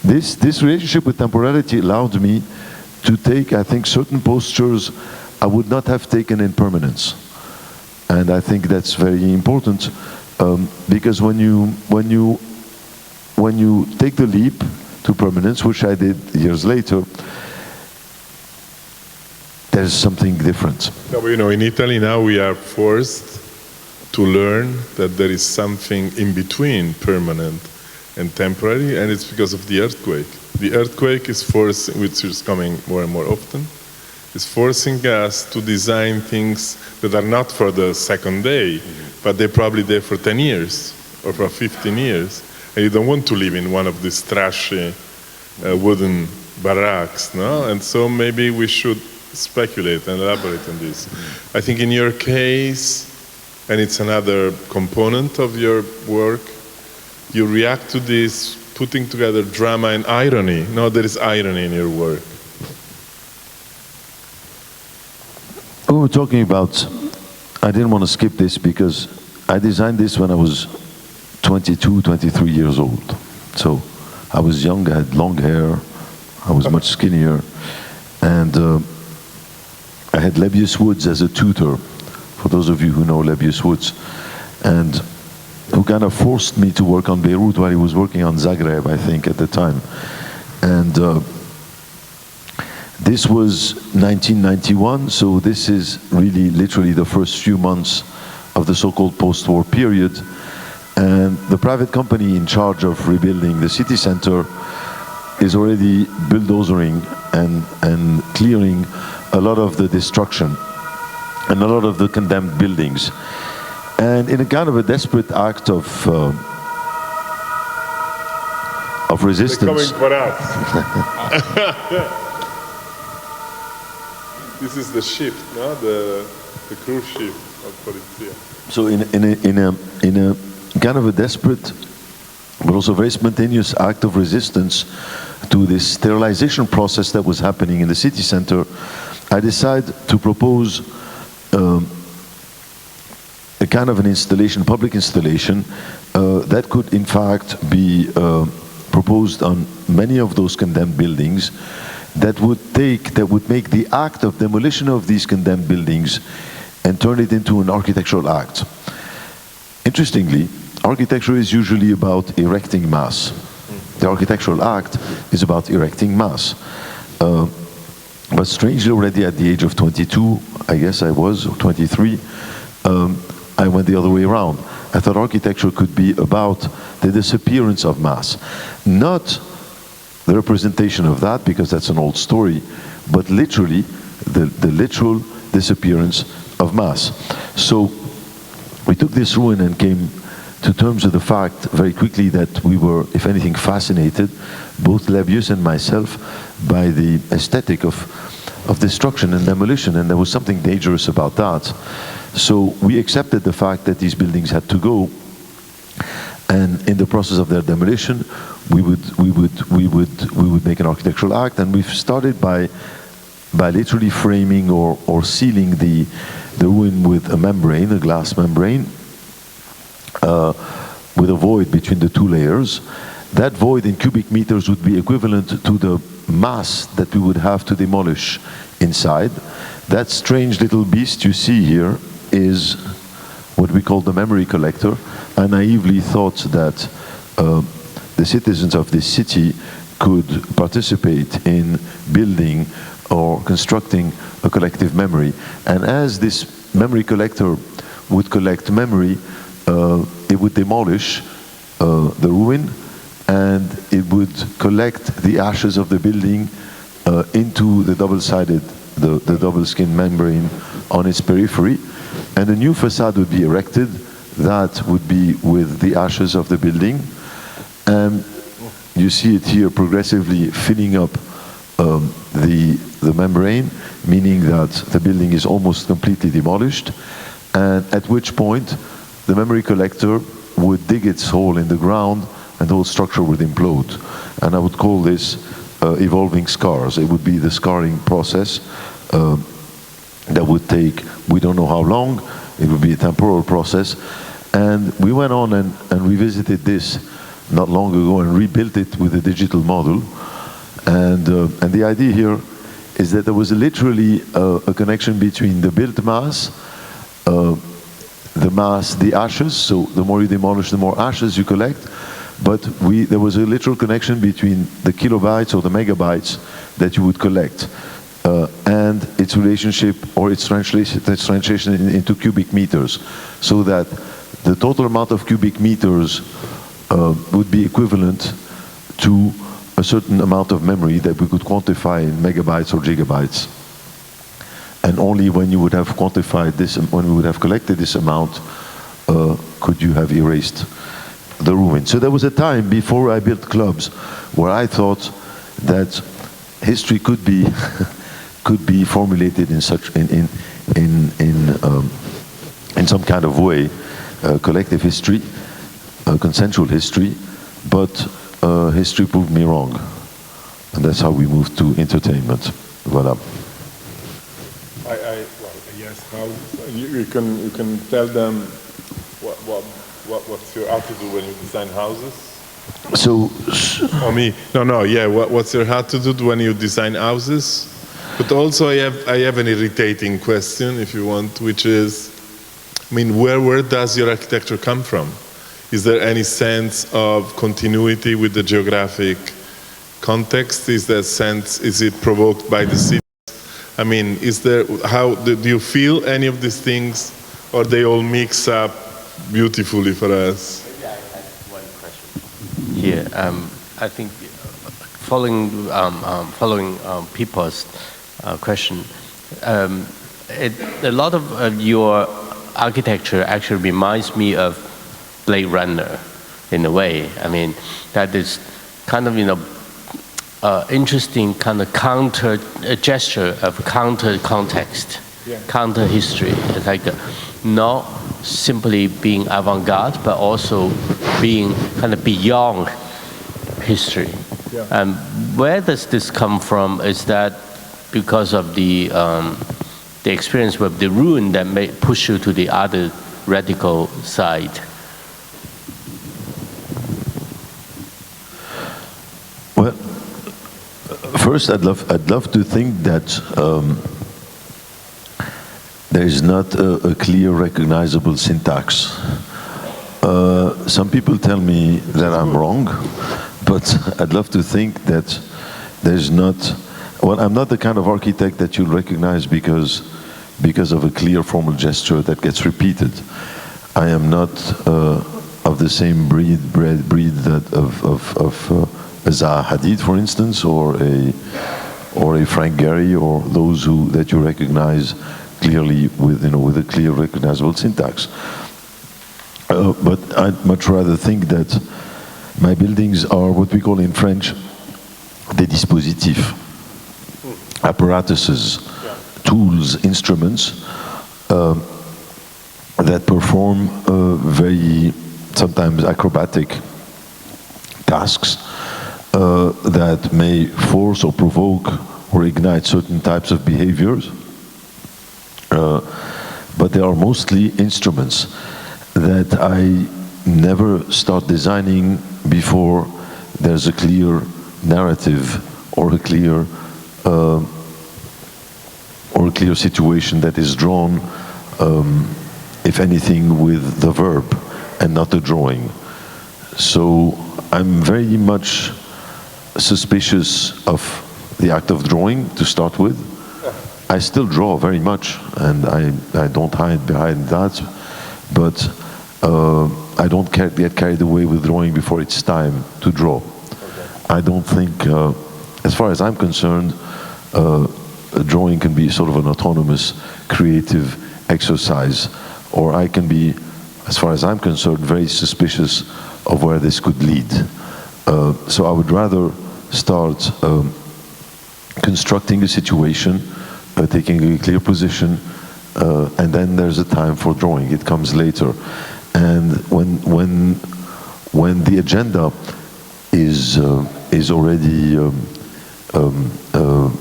this relationship with temporality allowed me to take, I think, certain postures I would not have taken in permanence. And I think that's very important, because when you take the leap to permanence, which I did years later, there's something different.
No, but in Italy now we are forced to learn that there is something in between permanent and temporary, and it's because of the earthquake. The earthquake is forcing, which is coming more and more often, is forcing us to design things that are not for the second day, but they're probably there for 10 years or for 15 years. And you don't want to live in one of these trashy wooden barracks, no? And so maybe we should speculate and elaborate on this. I think in your case, and it's another component of your work, you react to this putting together drama and irony. No, there is irony in your work.
We were talking about, I didn't want to skip this because I designed this when I was 22, 23 years old. So I was young, I had long hair, I was much skinnier, and I had Lebbeus Woods as a tutor, for those of you who know Lebbeus Woods, and who kind of forced me to work on Beirut while he was working on Zagreb, I think, at the time. And this was 1991, so this is really literally the first few months of the so-called post-war period. And the private company in charge of rebuilding the city center is already bulldozering and clearing a lot of the destruction and a lot of the condemned buildings. And in a kind of a desperate act of resistance.
They're coming for us. This is the shift, no? The cruise ship of Polizia.
So in a kind of a desperate, but also very spontaneous act of resistance to this sterilization process that was happening in the city center, I decided to propose a kind of an installation, public installation, that could in fact be proposed on many of those condemned buildings, that would make the act of demolition of these condemned buildings and turn it into an architectural act. Interestingly, architecture is usually about erecting mass. The architectural act is about erecting mass. But strangely, already at the age of 22, I guess I was, or 23, I went the other way around. I thought architecture could be about the disappearance of mass. Not the representation of that, because that's an old story, but literally the literal disappearance of mass. So we took this ruin and came to terms with the fact very quickly that we were, if anything, fascinated, both Lebbeus and myself, by the aesthetic of destruction and demolition, and there was something dangerous about that. So we accepted the fact that these buildings had to go, and in the process of their demolition, we would make an architectural act, and we've started by literally framing or sealing the ruin with a membrane, a glass membrane, with a void between the two layers. That void in cubic meters would be equivalent to the mass that we would have to demolish inside. That strange little beast you see here is what we call the memory collector. I naively thought that the citizens of this city could participate in building or constructing a collective memory. And as this memory collector would collect memory, it would demolish the ruin, and it would collect the ashes of the building into the double-sided, the double-skin membrane on its periphery, and a new facade would be erected that would be with the ashes of the building. And you see it here progressively filling up the membrane, meaning that the building is almost completely demolished, and at which point the memory collector would dig its hole in the ground and the whole structure would implode. And I would call this evolving scars. It would be the scarring process that would take, we don't know how long, it would be a temporal process. And we went on and revisited this not long ago and rebuilt it with a digital model. And the idea here is that there was literally a connection between the built mass, the ashes, so the more you demolish, the more ashes you collect. But there was a literal connection between the kilobytes or the megabytes that you would collect and its relationship or its translation into cubic meters, so that the total amount of cubic meters would be equivalent to a certain amount of memory that we could quantify in megabytes or gigabytes. And only when you would have quantified this, when we would have collected this amount, could you have erased the ruin. So there was a time before I built clubs where I thought that history could be could be formulated in such in some kind of way, collective history, consensual history, but history proved me wrong, and that's how we moved to entertainment. Voilà.
Well, yes. How you can tell them what's your attitude when you design houses?
So,
yeah. What's your attitude when you design houses? But also, I have an irritating question, if you want, which is, I mean, where does your architecture come from? Is there any sense of continuity with the geographic context? Is it provoked by the city? I mean, do you feel any of these things, or they all mix up beautifully for us?
Maybe I had one question here. I think following Pippo's question, a lot of your architecture actually reminds me of Blade Runner in a way. I mean, that is kind of, interesting kind of counter gesture of counter context, counter history. It's like not simply being avant-garde, but also being kind of beyond history. Yeah. Where does this come from? Is that because of the experience with the ruin that may push you to the other radical side?
Well, first, I'd love to think that there is not a clear, recognizable syntax. Some people tell me that I'm wrong, but I'd love to think that there's not. Well, I'm not the kind of architect that you'll recognize because of a clear formal gesture that gets repeated. I am not of the same breed that of a Zaha Hadid, for instance, or a Frank Gehry, or those that you recognize clearly with a clear recognizable syntax. But I'd much rather think that my buildings are what we call in French des dispositifs, apparatuses, tools, instruments that perform very sometimes acrobatic tasks that may force or provoke or ignite certain types of behaviors, but they are mostly instruments that I never start designing before there's a clear narrative or a clear situation that is drawn, if anything, with the verb and not the drawing. So I'm very much suspicious of the act of drawing to start with. I still draw very much, and I don't hide behind that, but I don't get carried away with drawing before it's time to draw. Okay. I don't think, as far as I'm concerned, drawing can be sort of an autonomous, creative exercise, or I can be, as far as I'm concerned, very suspicious of where this could lead. So I would rather start constructing a situation, taking a clear position, and then there's a time for drawing. It comes later. And when the agenda is already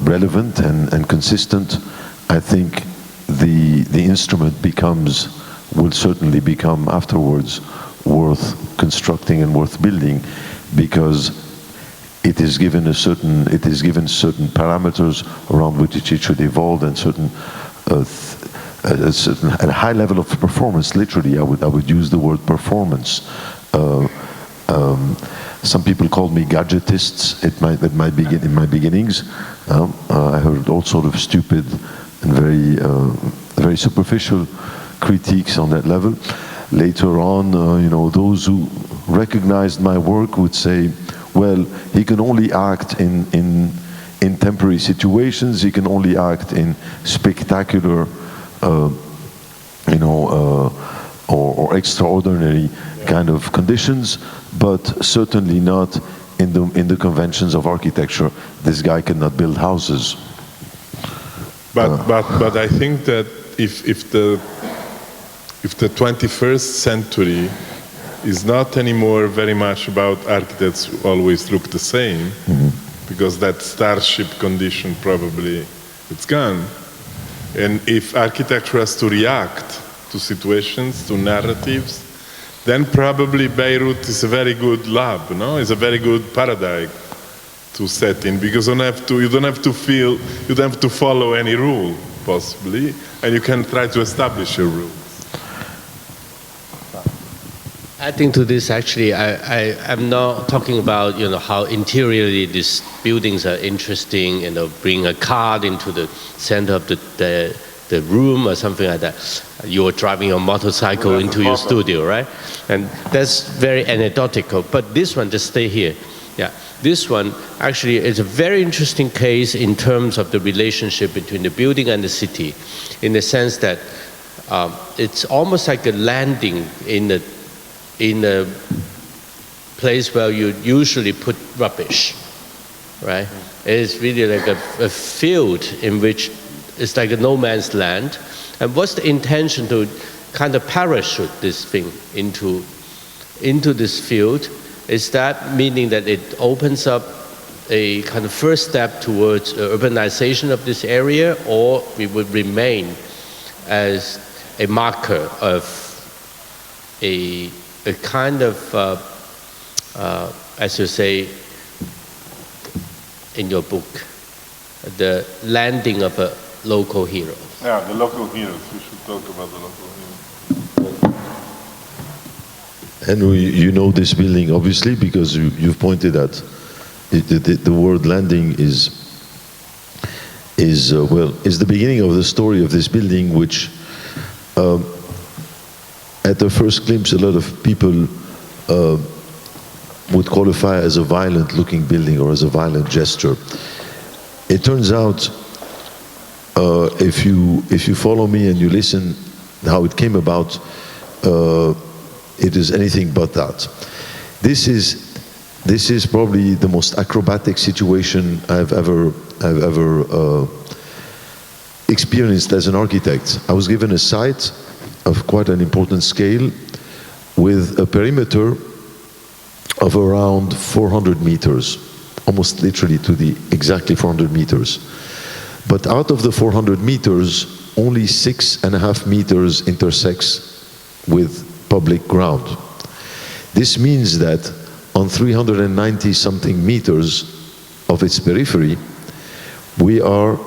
relevant and consistent, I think the instrument will certainly become afterwards worth constructing and worth building, because it is given certain parameters around which it should evolve, and a high level of performance. Literally, I would use the word performance. Some people called me gadgetists in my beginnings. I heard all sort of stupid and very superficial critiques on that level. Later on, those who recognized my work would say, well, he can only act in temporary situations, he can only act in spectacular or extraordinary kind of conditions, but certainly not in the conventions of architecture. This guy cannot build houses.
But I think that if the 21st century is not anymore very much about architects who always look the same, because that starship condition probably it's gone. And if architecture has to react to situations, to narratives, then probably Beirut is a very good lab, no? It's a very good paradigm to set in, because you don't have to follow any rule, possibly, and you can try to establish a rule.
Adding to this, actually, I'm not talking about how interiorly these buildings are interesting, bring a card into the center of the room or something like that. You're driving a motorcycle into your studio, right? And that's very anecdotal. But this one, just stay here. Yeah, this one actually is a very interesting case in terms of the relationship between the building and the city, in the sense that it's almost like a landing in a place where you usually put rubbish, right? It's really like a field in which it's like a no man's land. And what's the intention to kind of parachute this thing into this field? Is that meaning that it opens up a kind of first step towards urbanization of this area, or it would remain as a marker of a kind of, as you say in your book, the landing of a local hero?
Yeah, the local heroes. We should talk about the local heroes.
And you know this building, obviously, because you've pointed at the word landing is the beginning of the story of this building, which at the first glimpse, a lot of people would qualify as a violent-looking building or as a violent gesture. It turns out, if you follow me and you listen how it came about, it is anything but that. This is probably the most acrobatic situation I've ever experienced as an architect. I was given a site of quite an important scale with a perimeter of around 400 meters, almost literally to the exactly 400 meters. But out of the 400 meters, only 6.5 meters intersects with public ground. This means that on 390 something meters of its periphery, we are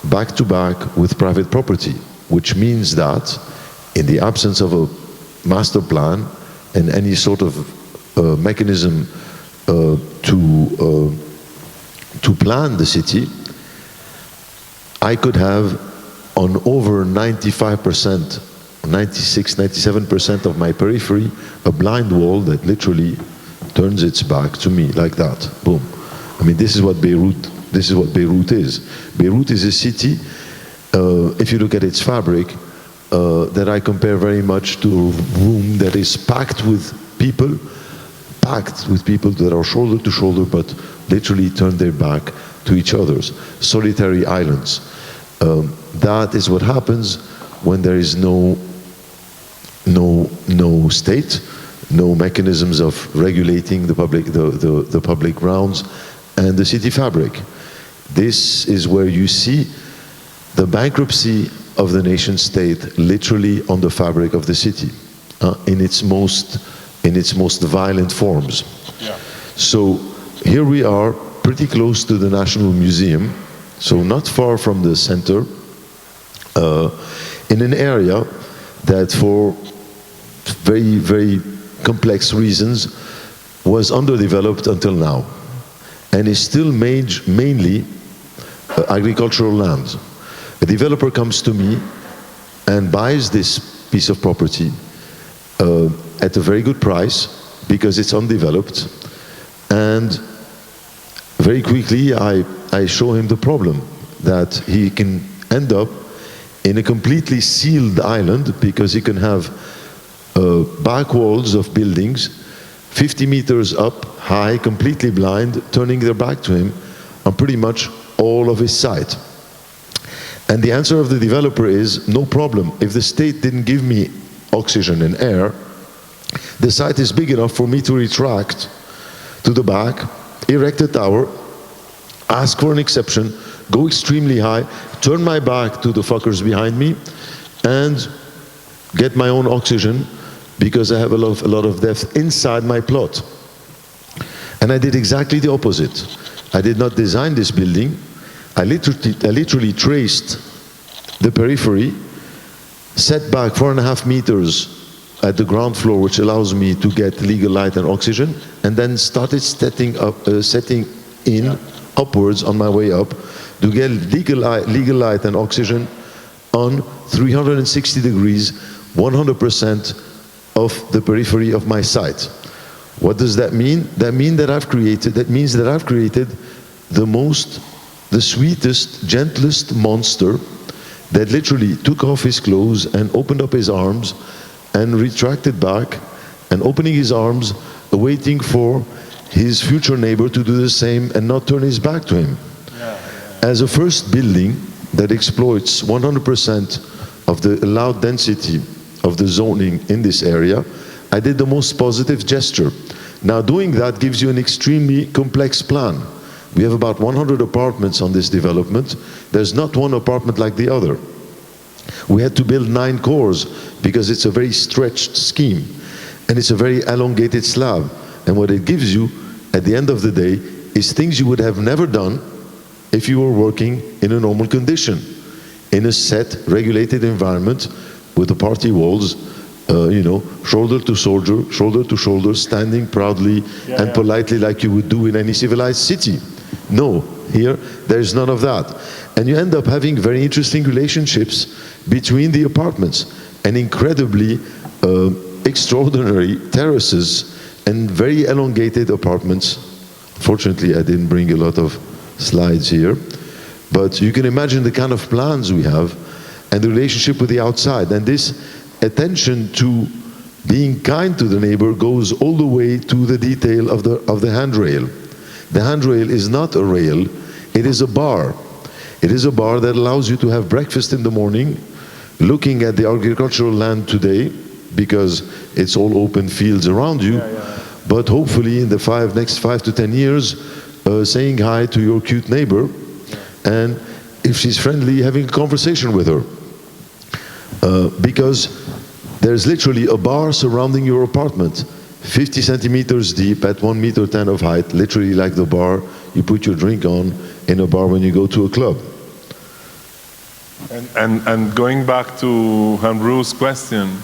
back to back with private property, which means that in the absence of a master plan and any sort of mechanism to plan the city, I could have on over 95%, 96, 97% of my periphery, a blind wall that literally turns its back to me like that. Boom. I mean, this is what Beirut is. Beirut is a city, if you look at its fabric, that I compare very much to a room that is packed with people packed with people that are shoulder to shoulder, but literally turn their back to each other's. Solitary islands. That is what happens when there is no state, no mechanisms of regulating the public grounds and the city fabric. This is where you see the bankruptcy of the nation state literally on the fabric of the city, in its most violent forms.
Yeah.
So here we are, pretty close to the National Museum, so not far from the center, in an area that for very, very complex reasons was underdeveloped until now, and is still mainly agricultural land. A developer comes to me and buys this piece of property at a very good price because it's undeveloped, and very quickly I show him the problem that he can end up in a completely sealed island because he can have back walls of buildings 50 meters up high, completely blind, turning their back to him on pretty much all of his site. And the answer of the developer is, no problem. If the state didn't give me oxygen and air, the site is big enough for me to retract to the back, erect a tower, ask for an exception, go extremely high, turn my back to the fuckers behind me, and get my own oxygen because I have a lot of depth inside my plot. And I did exactly the opposite. I did not design this building. I literally traced the periphery, set back 4.5 meters at the ground floor, which allows me to get legal light and oxygen, and then started setting in upwards on my way up to get legal light and oxygen on 360 degrees, 100% of the periphery of my site. What does that mean? That means that I've created the sweetest, gentlest monster that literally took off his clothes and opened up his arms and retracted back and opening his arms, waiting for his future neighbor to do the same and not turn his back to him. As a first building that exploits 100% of the allowed density of the zoning in this area, I did the most positive gesture. Now doing that gives you an extremely complex plan. We have about 100 apartments on this development. There's not one apartment like the other. We had to build 9 cores because it's a very stretched scheme and it's a very elongated slab. And what it gives you at the end of the day is things you would have never done if you were working in a normal condition, in a set, regulated environment with the party walls, shoulder to shoulder, standing proudly and politely like you would do in any civilized city. No, here there's none of that. And you end up having very interesting relationships between the apartments and incredibly extraordinary terraces and very elongated apartments. Fortunately, I didn't bring a lot of slides here, but you can imagine the kind of plans we have and the relationship with the outside. And this attention to being kind to the neighbor goes all the way to the detail of the handrail. The handrail is not a rail, it is a bar. It is a bar that allows you to have breakfast in the morning, looking at the agricultural land today, because it's all open fields around you, but hopefully in the next 5 to 10 years, saying hi to your cute neighbor, and if she's friendly, having a conversation with her. Because there's literally a bar surrounding your apartment, 50 centimeters deep at 1.10 meters of height, literally like the bar you put your drink on in a bar when you go to a club.
And going back to Hamrou's question,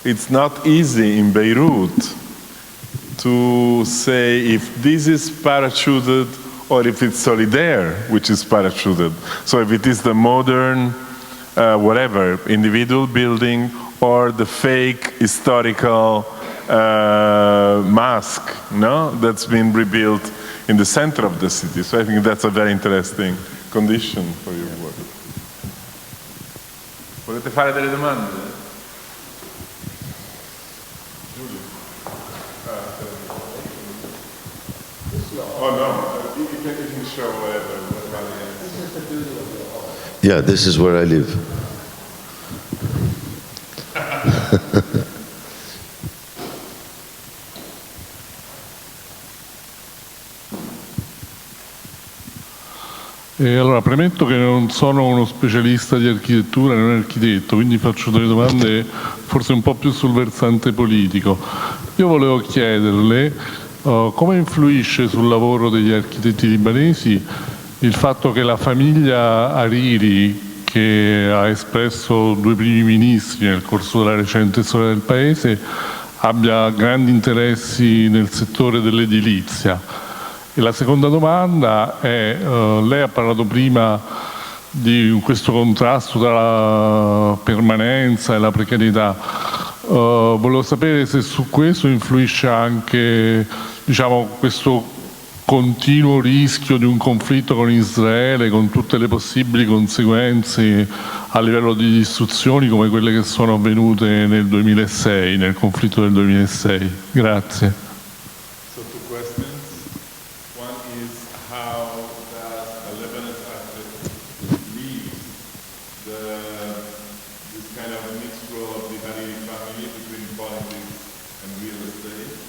it's not easy in Beirut to say if this is parachuted or if it's solidaire, which is parachuted. So if it is the modern, whatever, individual building or the fake historical mask, no, that's been rebuilt in the center of the city. So I think that's a very interesting condition for your work. Volete fare delle domande? Giulio. Oh no, you can show whatever.
Yeah, this is where I live.
Allora, premetto che non sono uno specialista di architettura, non architetto, quindi faccio delle domande forse un po' più sul versante politico. Io volevo chiederle come influisce sul lavoro degli architetti libanesi il fatto che la famiglia Hariri, che ha espresso 2 primi ministri nel corso della recente storia del Paese, abbia grandi interessi nel settore dell'edilizia. E la seconda domanda è, lei ha parlato prima di questo contrasto tra la permanenza e la precarietà. Volevo sapere se su questo influisce anche, diciamo, questo continuo rischio di un conflitto con Israele, con tutte le possibili conseguenze a livello di distruzioni come quelle che sono avvenute nel 2006, nel conflitto del 2006. Grazie.
So 2 questions. One is how does a Lebanese architect leave this kind of mixed role of the Hariri family between politics and real estate?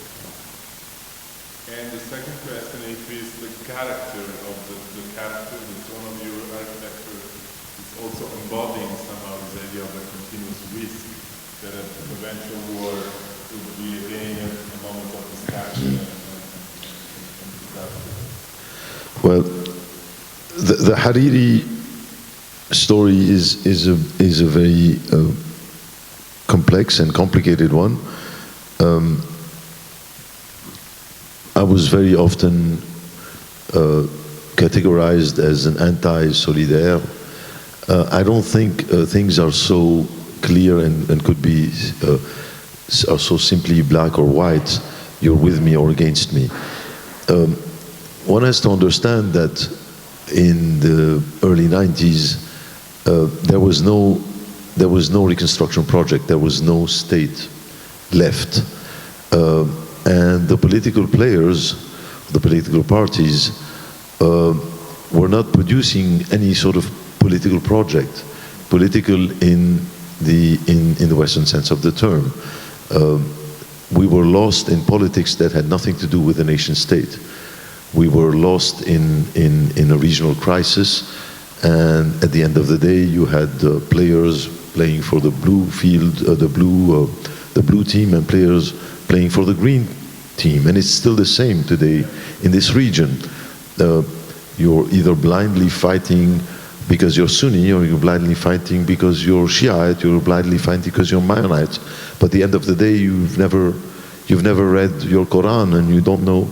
And the second question is the character of the character, the tone of your architecture is also embodying somehow this idea of a continuous risk, that an eventual war would be again a moment of distraction and disaster.
Well, the Hariri story is a very complex and complicated one. I was very often categorized as an anti-solidaire. I don't think things are so clear and could be are so simply black or white. You're with me or against me. One has to understand that in the early 90s, there was no reconstruction project. There was no state left. And the political players, the political parties, were not producing any sort of political project, political in the Western sense of the term. We were lost in politics that had nothing to do with the nation state. We were lost in a regional crisis, and at the end of the day, you had players playing for the blue field, the blue team, and players playing for the green team, and it's still the same today in this region. You're either blindly fighting because you're Sunni, or you're blindly fighting because you're Shiite, you're blindly fighting because you're Maronite. But at the end of the day, you've never read your Quran, and you don't know,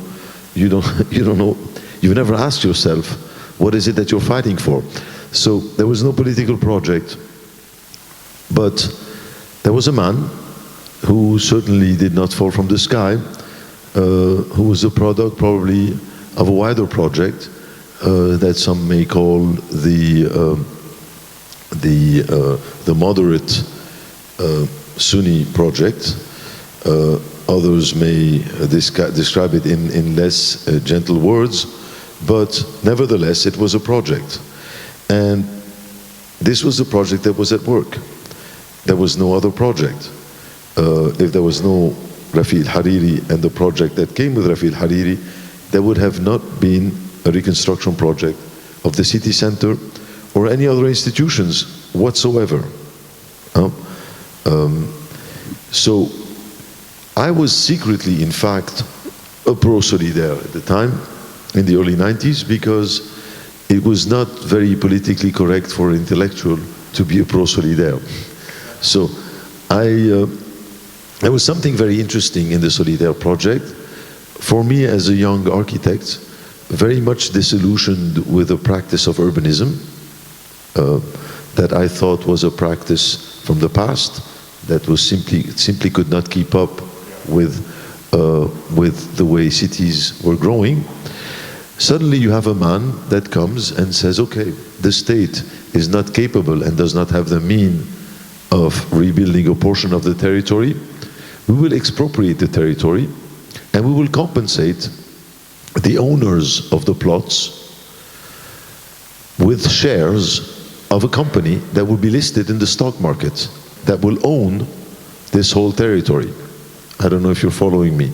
you've never asked yourself, what is it that you're fighting for? So there was no political project, but there was a man who certainly did not fall from the sky, who was a product probably of a wider project that some may call the moderate Sunni project. Others may describe it in less gentle words, but nevertheless it was a project. And this was a project that was at work. There was no other project. If there was no Rafi al-Hariri and the project that came with Rafi al-Hariri, there would have not been a reconstruction project of the city center or any other institutions whatsoever. So I was secretly, in fact, a pro-Solidaire at the time, in the early 90s, because it was not very politically correct for an intellectual to be a pro-Solidaire. So there was something very interesting in the Solidaire project. For me, as a young architect, very much disillusioned with the practice of urbanism, that I thought was a practice from the past, that was simply could not keep up with the way cities were growing. Suddenly you have a man that comes and says, okay, the state is not capable and does not have the mean of rebuilding a portion of the territory. We will expropriate the territory and we will compensate the owners of the plots with shares of a company that will be listed in the stock market, that will own this whole territory. I don't know if you're following me.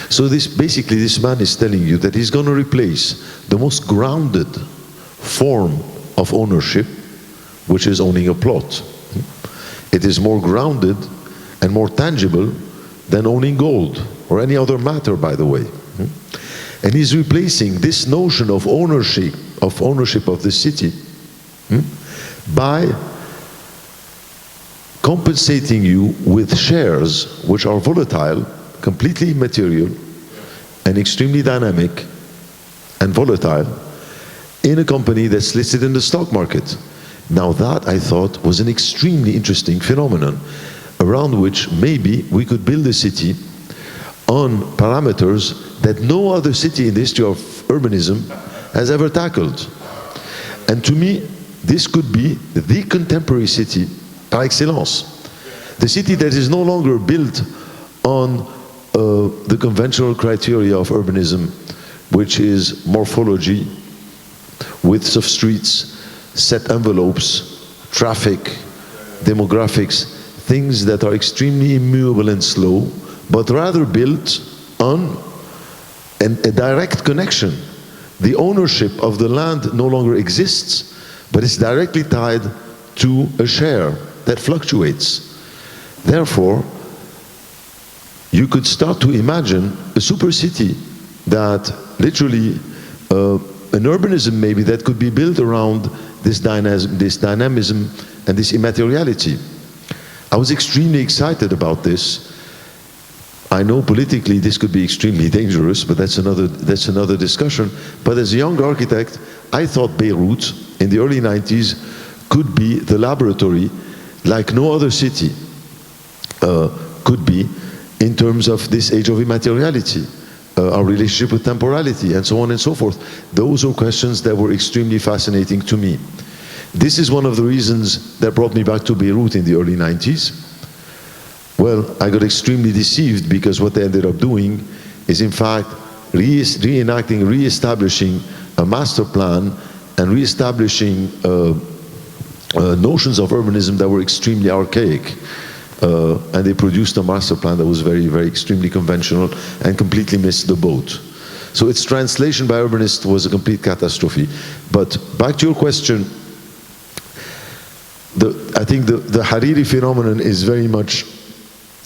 So basically this man is telling you that he's going to replace the most grounded form of ownership, which is owning a plot. It is more grounded and more tangible than owning gold or any other matter, by the way. And he's replacing this notion of ownership of the city by compensating you with shares which are volatile, completely immaterial, and extremely dynamic and volatile in a company that's listed in the stock market. Now that, I thought, was an extremely interesting phenomenon around which maybe we could build a city on parameters that no other city in the history of urbanism has ever tackled. And to me, this could be the contemporary city par excellence. The city that is no longer built on the conventional criteria of urbanism, which is morphology, widths of streets, set envelopes, traffic, demographics, things that are extremely immutable and slow, but rather built on a direct connection. The ownership of the land no longer exists, but it's directly tied to a share that fluctuates. Therefore, you could start to imagine a super city that literally, an urbanism maybe that could be built around this dynamism and this immateriality. I was extremely excited about this. I know politically this could be extremely dangerous, but that's another discussion. But as a young architect, I thought Beirut in the early 90s could be the laboratory like no other city could be in terms of this age of immateriality, our relationship with temporality, and so on and so forth. Those are questions that were extremely fascinating to me. This is one of the reasons that brought me back to Beirut in the early 90s. Well, I got extremely deceived because what they ended up doing is in fact reenacting, re-establishing a master plan and re-establishing notions of urbanism that were extremely archaic. And they produced a master plan that was very, very extremely conventional and completely missed the boat. So its translation by urbanists was a complete catastrophe. But back to your question, I think the Hariri phenomenon is very much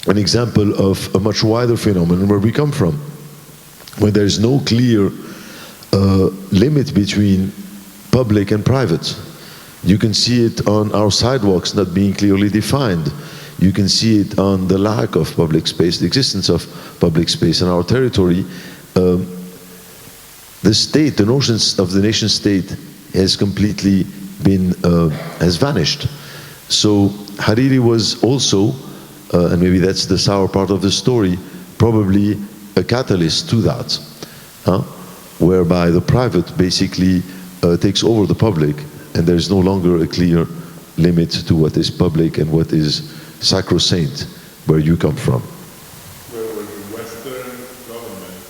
an example of a much wider phenomenon where we come from, when there is no clear limit between public and private. You can see it on our sidewalks not being clearly defined. You can see it on the lack of public space, the existence of public space in our territory. The state, the notions of the nation state has completely been, has vanished. So Hariri was also, and maybe that's the sour part of the story, probably a catalyst to that, whereby the private basically takes over the public, and there's no longer a clear limit to what is public and what is sacrosanct, where you come from.
Where were the Western governments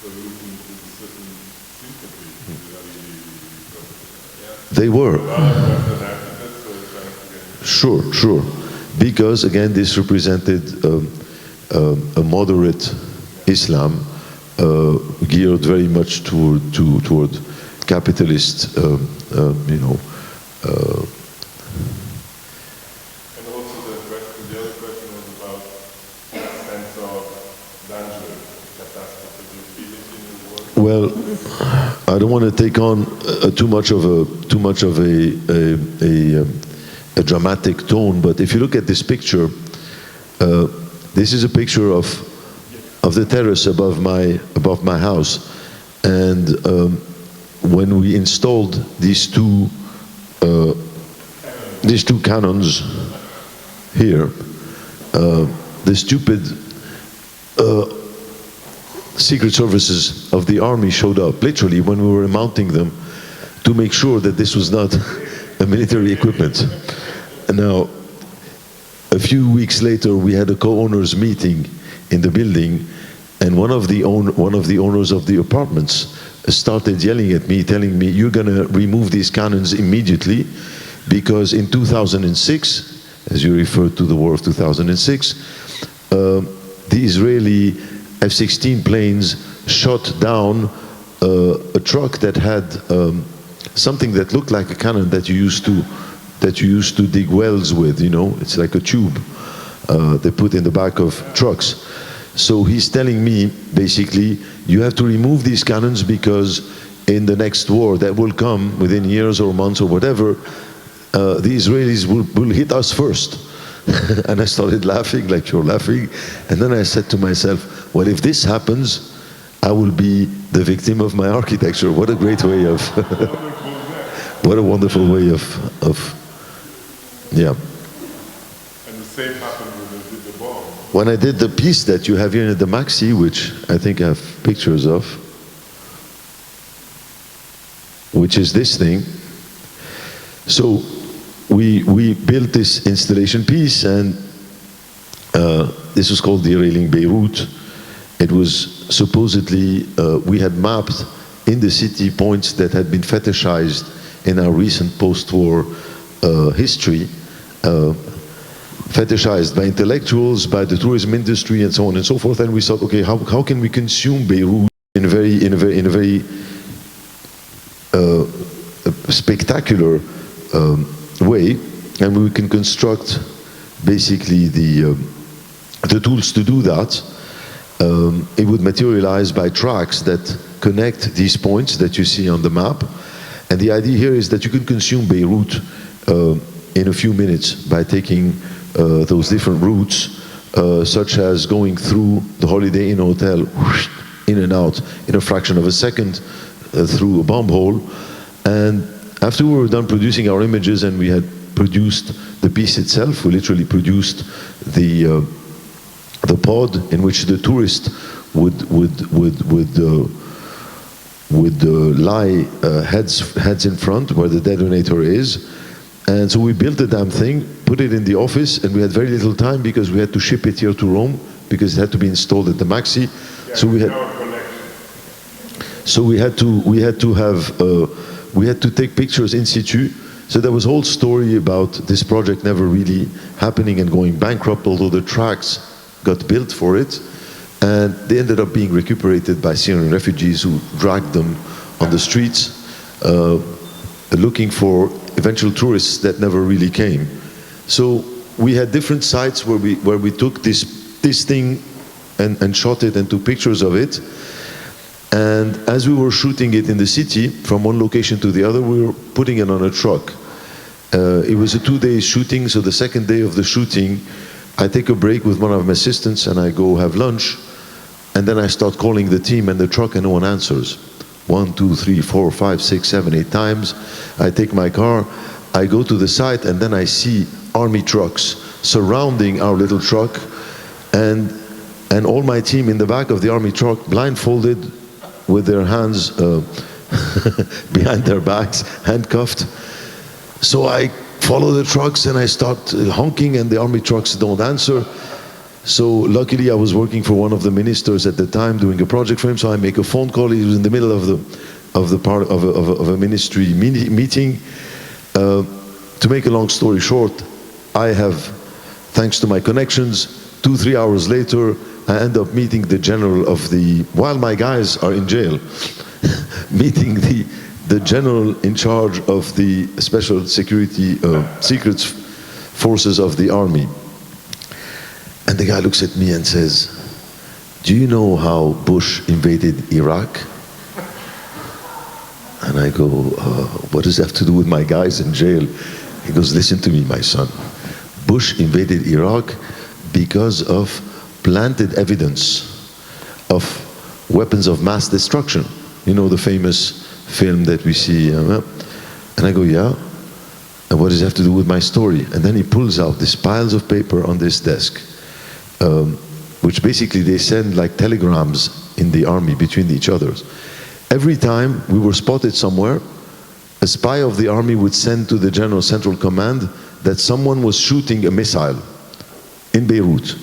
looking to certain sympathy?
They were. Sure. Because again, this represented a moderate Islam geared very much toward capitalist, Well, I don't want to take on too much of a dramatic tone, but if you look at this picture, this is a picture of the terrace above my house, and when we installed these two cannons here, the stupid secret services of the army showed up, literally, when we were mounting them, to make sure that this was not a military equipment. And now, a few weeks later, we had a co-owners meeting in the building, And one of the owners of the apartments started yelling at me, telling me, "You're going to remove these cannons immediately, because in 2006, as you referred to the war of 2006, the Israeli F-16 planes shot down a truck that had something that looked like a cannon that you used to dig wells with. You know, it's like a tube they put in the back of trucks." So he's telling me, basically, you have to remove these cannons because in the next war that will come within years or months or whatever, the Israelis will hit us first. And I started laughing like you're laughing. And then I said to myself, well, if this happens, I will be the victim of my architecture. What a great way of, what a wonderful way of yeah.
And the same happened with the bomb.
When I did the piece that you have here at the MAXXI, which I think I have pictures of, which is this thing. So we built this installation piece, and this was called the Areal Beirut. It was supposedly, we had mapped in the city points that had been fetishized in our recent post-war history, fetishized by intellectuals, by the tourism industry, and so on and so forth. And we thought, okay, how can we consume Beirut in a very spectacular way, and we can construct basically the tools to do that. It would materialize by tracks that connect these points that you see on the map. And the idea here is that you can consume Beirut in a few minutes by taking those different routes, such as going through the Holiday Inn Hotel, in and out in a fraction of a second through a bomb hole. And after we were done producing our images and we had produced the piece itself, we literally produced the pod in which the tourist would lie heads in front where the detonator is. And so we built the damn thing, put it in the office, and we had very little time because we had to ship it here to Rome because it had to be installed at the MAXXI.
Yeah,
so we had to take pictures in situ. So there was a whole story about this project never really happening and going bankrupt, although the tracks got built for it, and they ended up being recuperated by Syrian refugees who dragged them on the streets, looking for eventual tourists that never really came. So we had different sites where we took this thing and shot it and took pictures of it. And as we were shooting it in the city, from one location to the other, we were putting it on a truck. It was a 2-day shooting, so the second day of the shooting, I take a break with one of my assistants and I go have lunch, and then I start calling the team and the truck and no one answers. 1, 2, 3, 4, 5, 6, 7, 8 times. I take my car, I go to the site, and then I see army trucks surrounding our little truck, and all my team in the back of the army truck, blindfolded, with their hands behind their backs, handcuffed. So I follow the trucks and I start honking, and the army trucks don't answer. So luckily I was working for one of the ministers at the time doing a project for him, so I make a phone call. He was in the middle of a ministry meeting. To make a long story short, I have, thanks to my connections, 2-3 hours later, I end up meeting the general of while my guys are in jail, meeting the general in charge of the special security secret forces of the army. And the guy looks at me and says, "Do you know how Bush invaded Iraq?" And I go, "What does that have to do with my guys in jail?" He goes, "Listen to me, my son. Bush invaded Iraq because of planted evidence of weapons of mass destruction. You know, the famous film that we see." And I go, "Yeah. And what does it have to do with my story?" And then he pulls out these piles of paper on this desk, which basically they send like telegrams in the army between each other. Every time we were spotted somewhere, a spy of the army would send to the General Central Command that someone was shooting a missile in Beirut.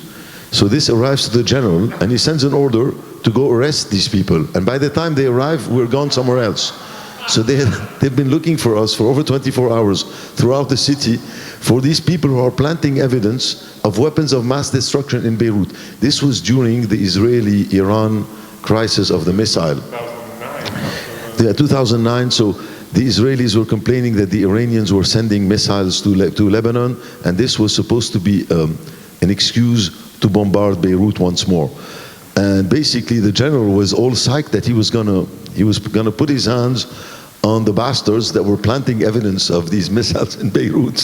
So this arrives to the general, and he sends an order to go arrest these people. And by the time they arrive, we're gone somewhere else. So they've been looking for us for over 24 hours throughout the city for these people who are planting evidence of weapons of mass destruction in Beirut. This was during the Israeli-Iran crisis of the missile. 2009. Yeah, 2009. So the Israelis were complaining that the Iranians were sending missiles to Lebanon, and this was supposed to be an excuse to bombard Beirut once more. And basically the general was all psyched that he was gonna put his hands on the bastards that were planting evidence of these missiles in Beirut,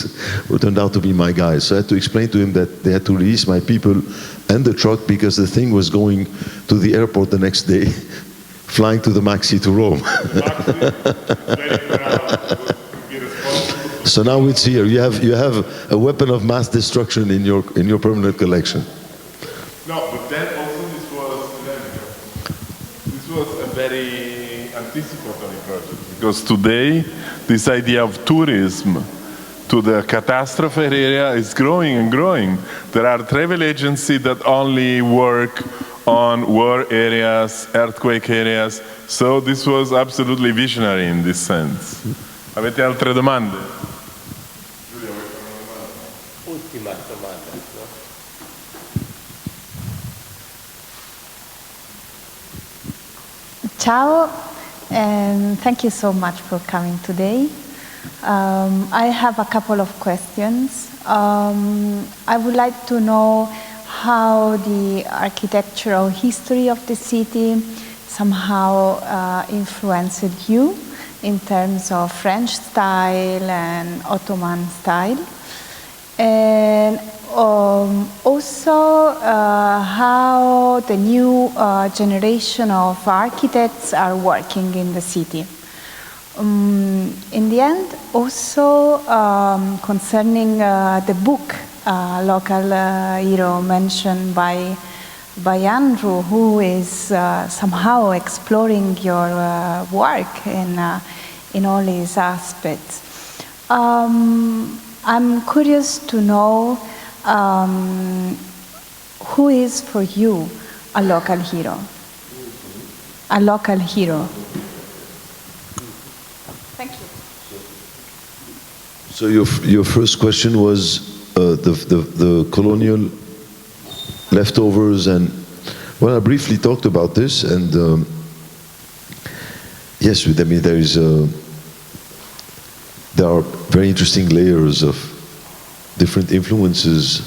who turned out to be my guys. So I had to explain to him that they had to release my people and the truck because the thing was going to the airport the next day, flying to the MAXXI to Rome. So now it's here. You have a weapon of mass destruction in your permanent collection.
No, but then also this was a very anticipatory project, because today this idea of tourism to the catastrophe area is growing and growing. There are travel agencies that only work on war areas, earthquake areas, so this was absolutely visionary in this sense. Avete altre domande?
Ultima domanda.
Ciao, and thank you so much for coming today. I have a couple of questions. I would like to know how the architectural history of the city somehow influenced you in terms of French style and Ottoman style. And also how the new generation of architects are working in the city. In the end, also concerning the book, Local Hero, mentioned by Andrew, who is somehow exploring your work in all these aspects. I'm curious to know who is for you a local hero? A local hero. Thank you.
So your first question was the colonial leftovers, and well, I briefly talked about this, and yes, I mean there are very interesting layers of different influences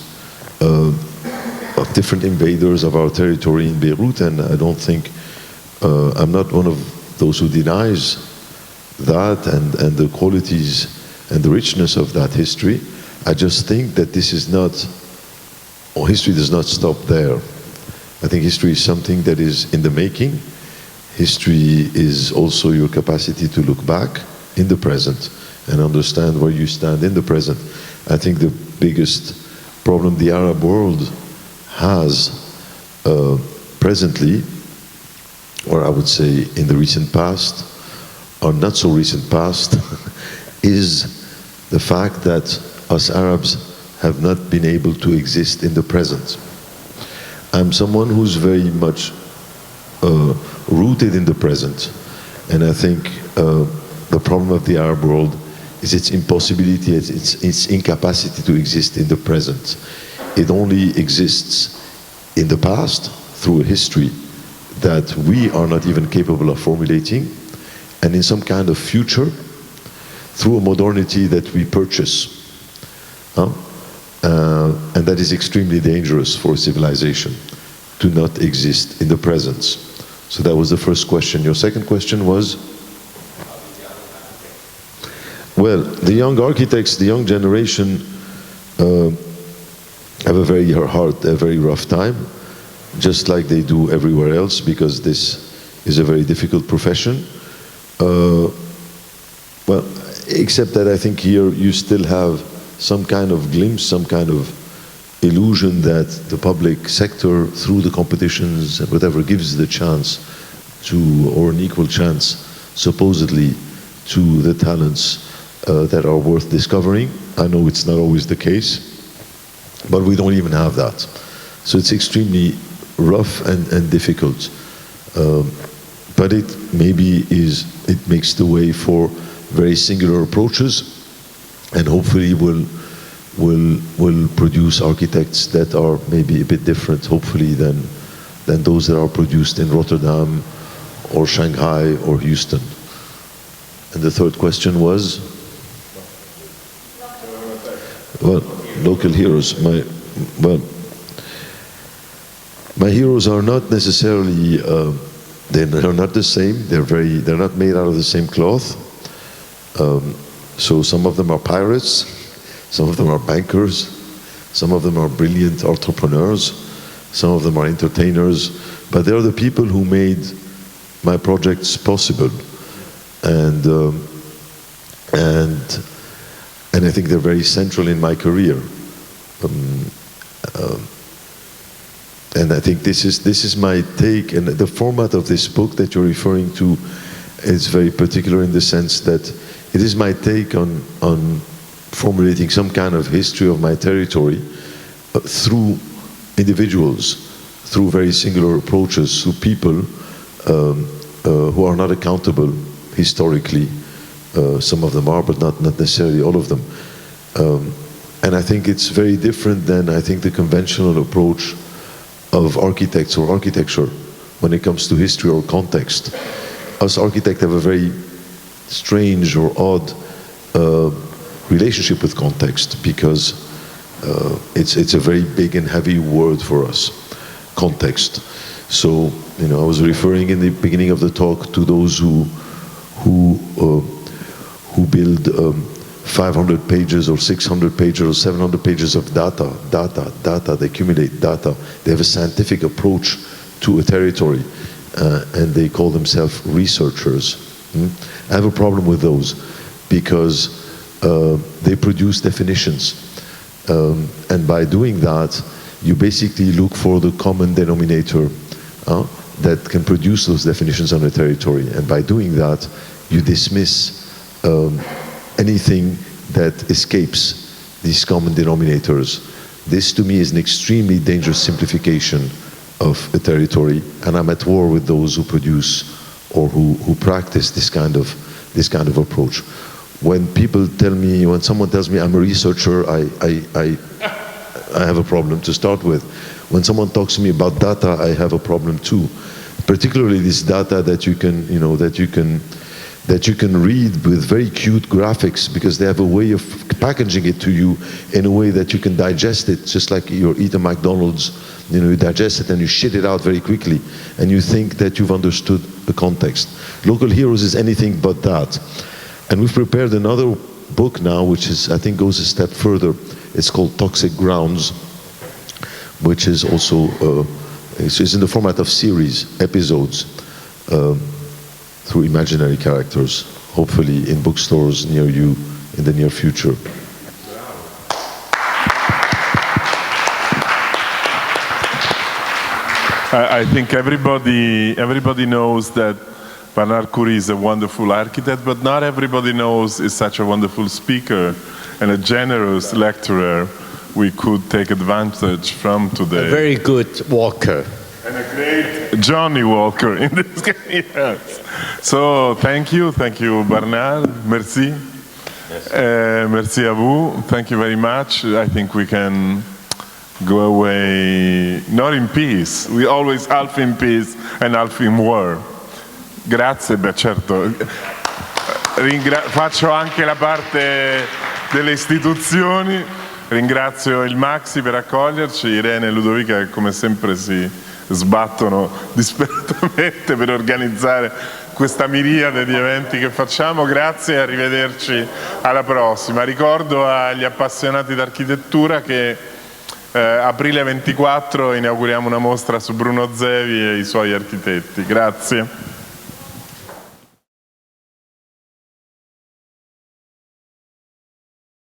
of different invaders of our territory in Beirut, and I don't think I'm not one of those who denies that and the qualities and the richness of that history. I just think that this is not, or history does not stop there. I think history is something that is in the making. History is also your capacity to look back in the present and understand where you stand in the present. I think the biggest problem the Arab world has presently, or I would say in the recent past, or not so recent past, is the fact that us Arabs have not been able to exist in the present. I'm someone who's very much rooted in the present, and I think the problem of the Arab world is its impossibility, its incapacity to exist in the present. It only exists in the past through a history that we are not even capable of formulating, and in some kind of future through a modernity that we purchase. And that is extremely dangerous for civilization, to not exist in the present. So that was the first question. Your second question was? Well, the young architects, the young generation have a very rough time, just like they do everywhere else, because this is a very difficult profession. Well, except that I think here you still have some kind of glimpse, some kind of illusion that the public sector, through the competitions and whatever, gives the chance to, or an equal chance, supposedly, to the talents that are worth discovering. I know it's not always the case, but we don't even have that. So it's extremely rough and difficult. But it makes the way for very singular approaches, and hopefully will produce architects that are maybe a bit different, hopefully, than those that are produced in Rotterdam or Shanghai or Houston. And the third question was? Well, local heroes. My heroes are not necessarily, they're not the same. They're not made out of the same cloth. So some of them are pirates, some of them are bankers, some of them are brilliant entrepreneurs, some of them are entertainers, but they're the people who made my projects possible. And I think they're very central in my career. And I think this is my take, and the format of this book that you're referring to is very particular in the sense that it is my take on formulating some kind of history of my territory through individuals, through very singular approaches, through people who are not accountable historically. Some of them are, but not necessarily all of them. And I think it's very different than, I think, the conventional approach of architects or architecture when it comes to history or context. Us architects have a very strange or odd relationship with context, because it's a very big and heavy word for us, context. So, I was referring in the beginning of the talk to those who build 500 pages or 600 pages or 700 pages of data, they accumulate data. They have a scientific approach to a territory, and they call themselves researchers. I have a problem with those, because they produce definitions. And by doing that, you basically look for the common denominator that can produce those definitions on a territory. And by doing that, you dismiss anything that escapes these common denominators. This, to me, is an extremely dangerous simplification of a territory, and I'm at war with those who produce or who practice this kind of approach. When someone tells me I'm a researcher, I have a problem to start with. When someone talks to me about data, I have a problem too. Particularly this data that you can read with very cute graphics, because they have a way of packaging it to you in a way that you can digest it, just like you eat a McDonald's, you digest it and you shit it out very quickly, and you think that you've understood the context. Local Heroes is anything but that. And we've prepared another book now, which I think goes a step further. It's called Toxic Grounds, which is also, it's in the format of series, episodes, through imaginary characters, hopefully in bookstores near you in the near future.
I think everybody knows that Bernard Khoury is a wonderful architect, but not everybody knows he's such a wonderful speaker and a generous lecturer we could take advantage from today.
A very good walker.
And a great Johnny Walker in this case. Yes. So thank you Bernard, merci. Yes. Merci à vous, thank you very much. I think we can go away, not in peace, we always half in peace and half in war. Grazie, certo. Faccio anche la parte delle istituzioni, ringrazio il MAXXI per accoglierci, Irene e Ludovica che come sempre si sbattono disperatamente per organizzare questa miriade di eventi che facciamo. Grazie e arrivederci alla prossima. Ricordo agli appassionati d'architettura che aprile 24 inauguriamo una mostra su Bruno Zevi e i suoi architetti. Grazie.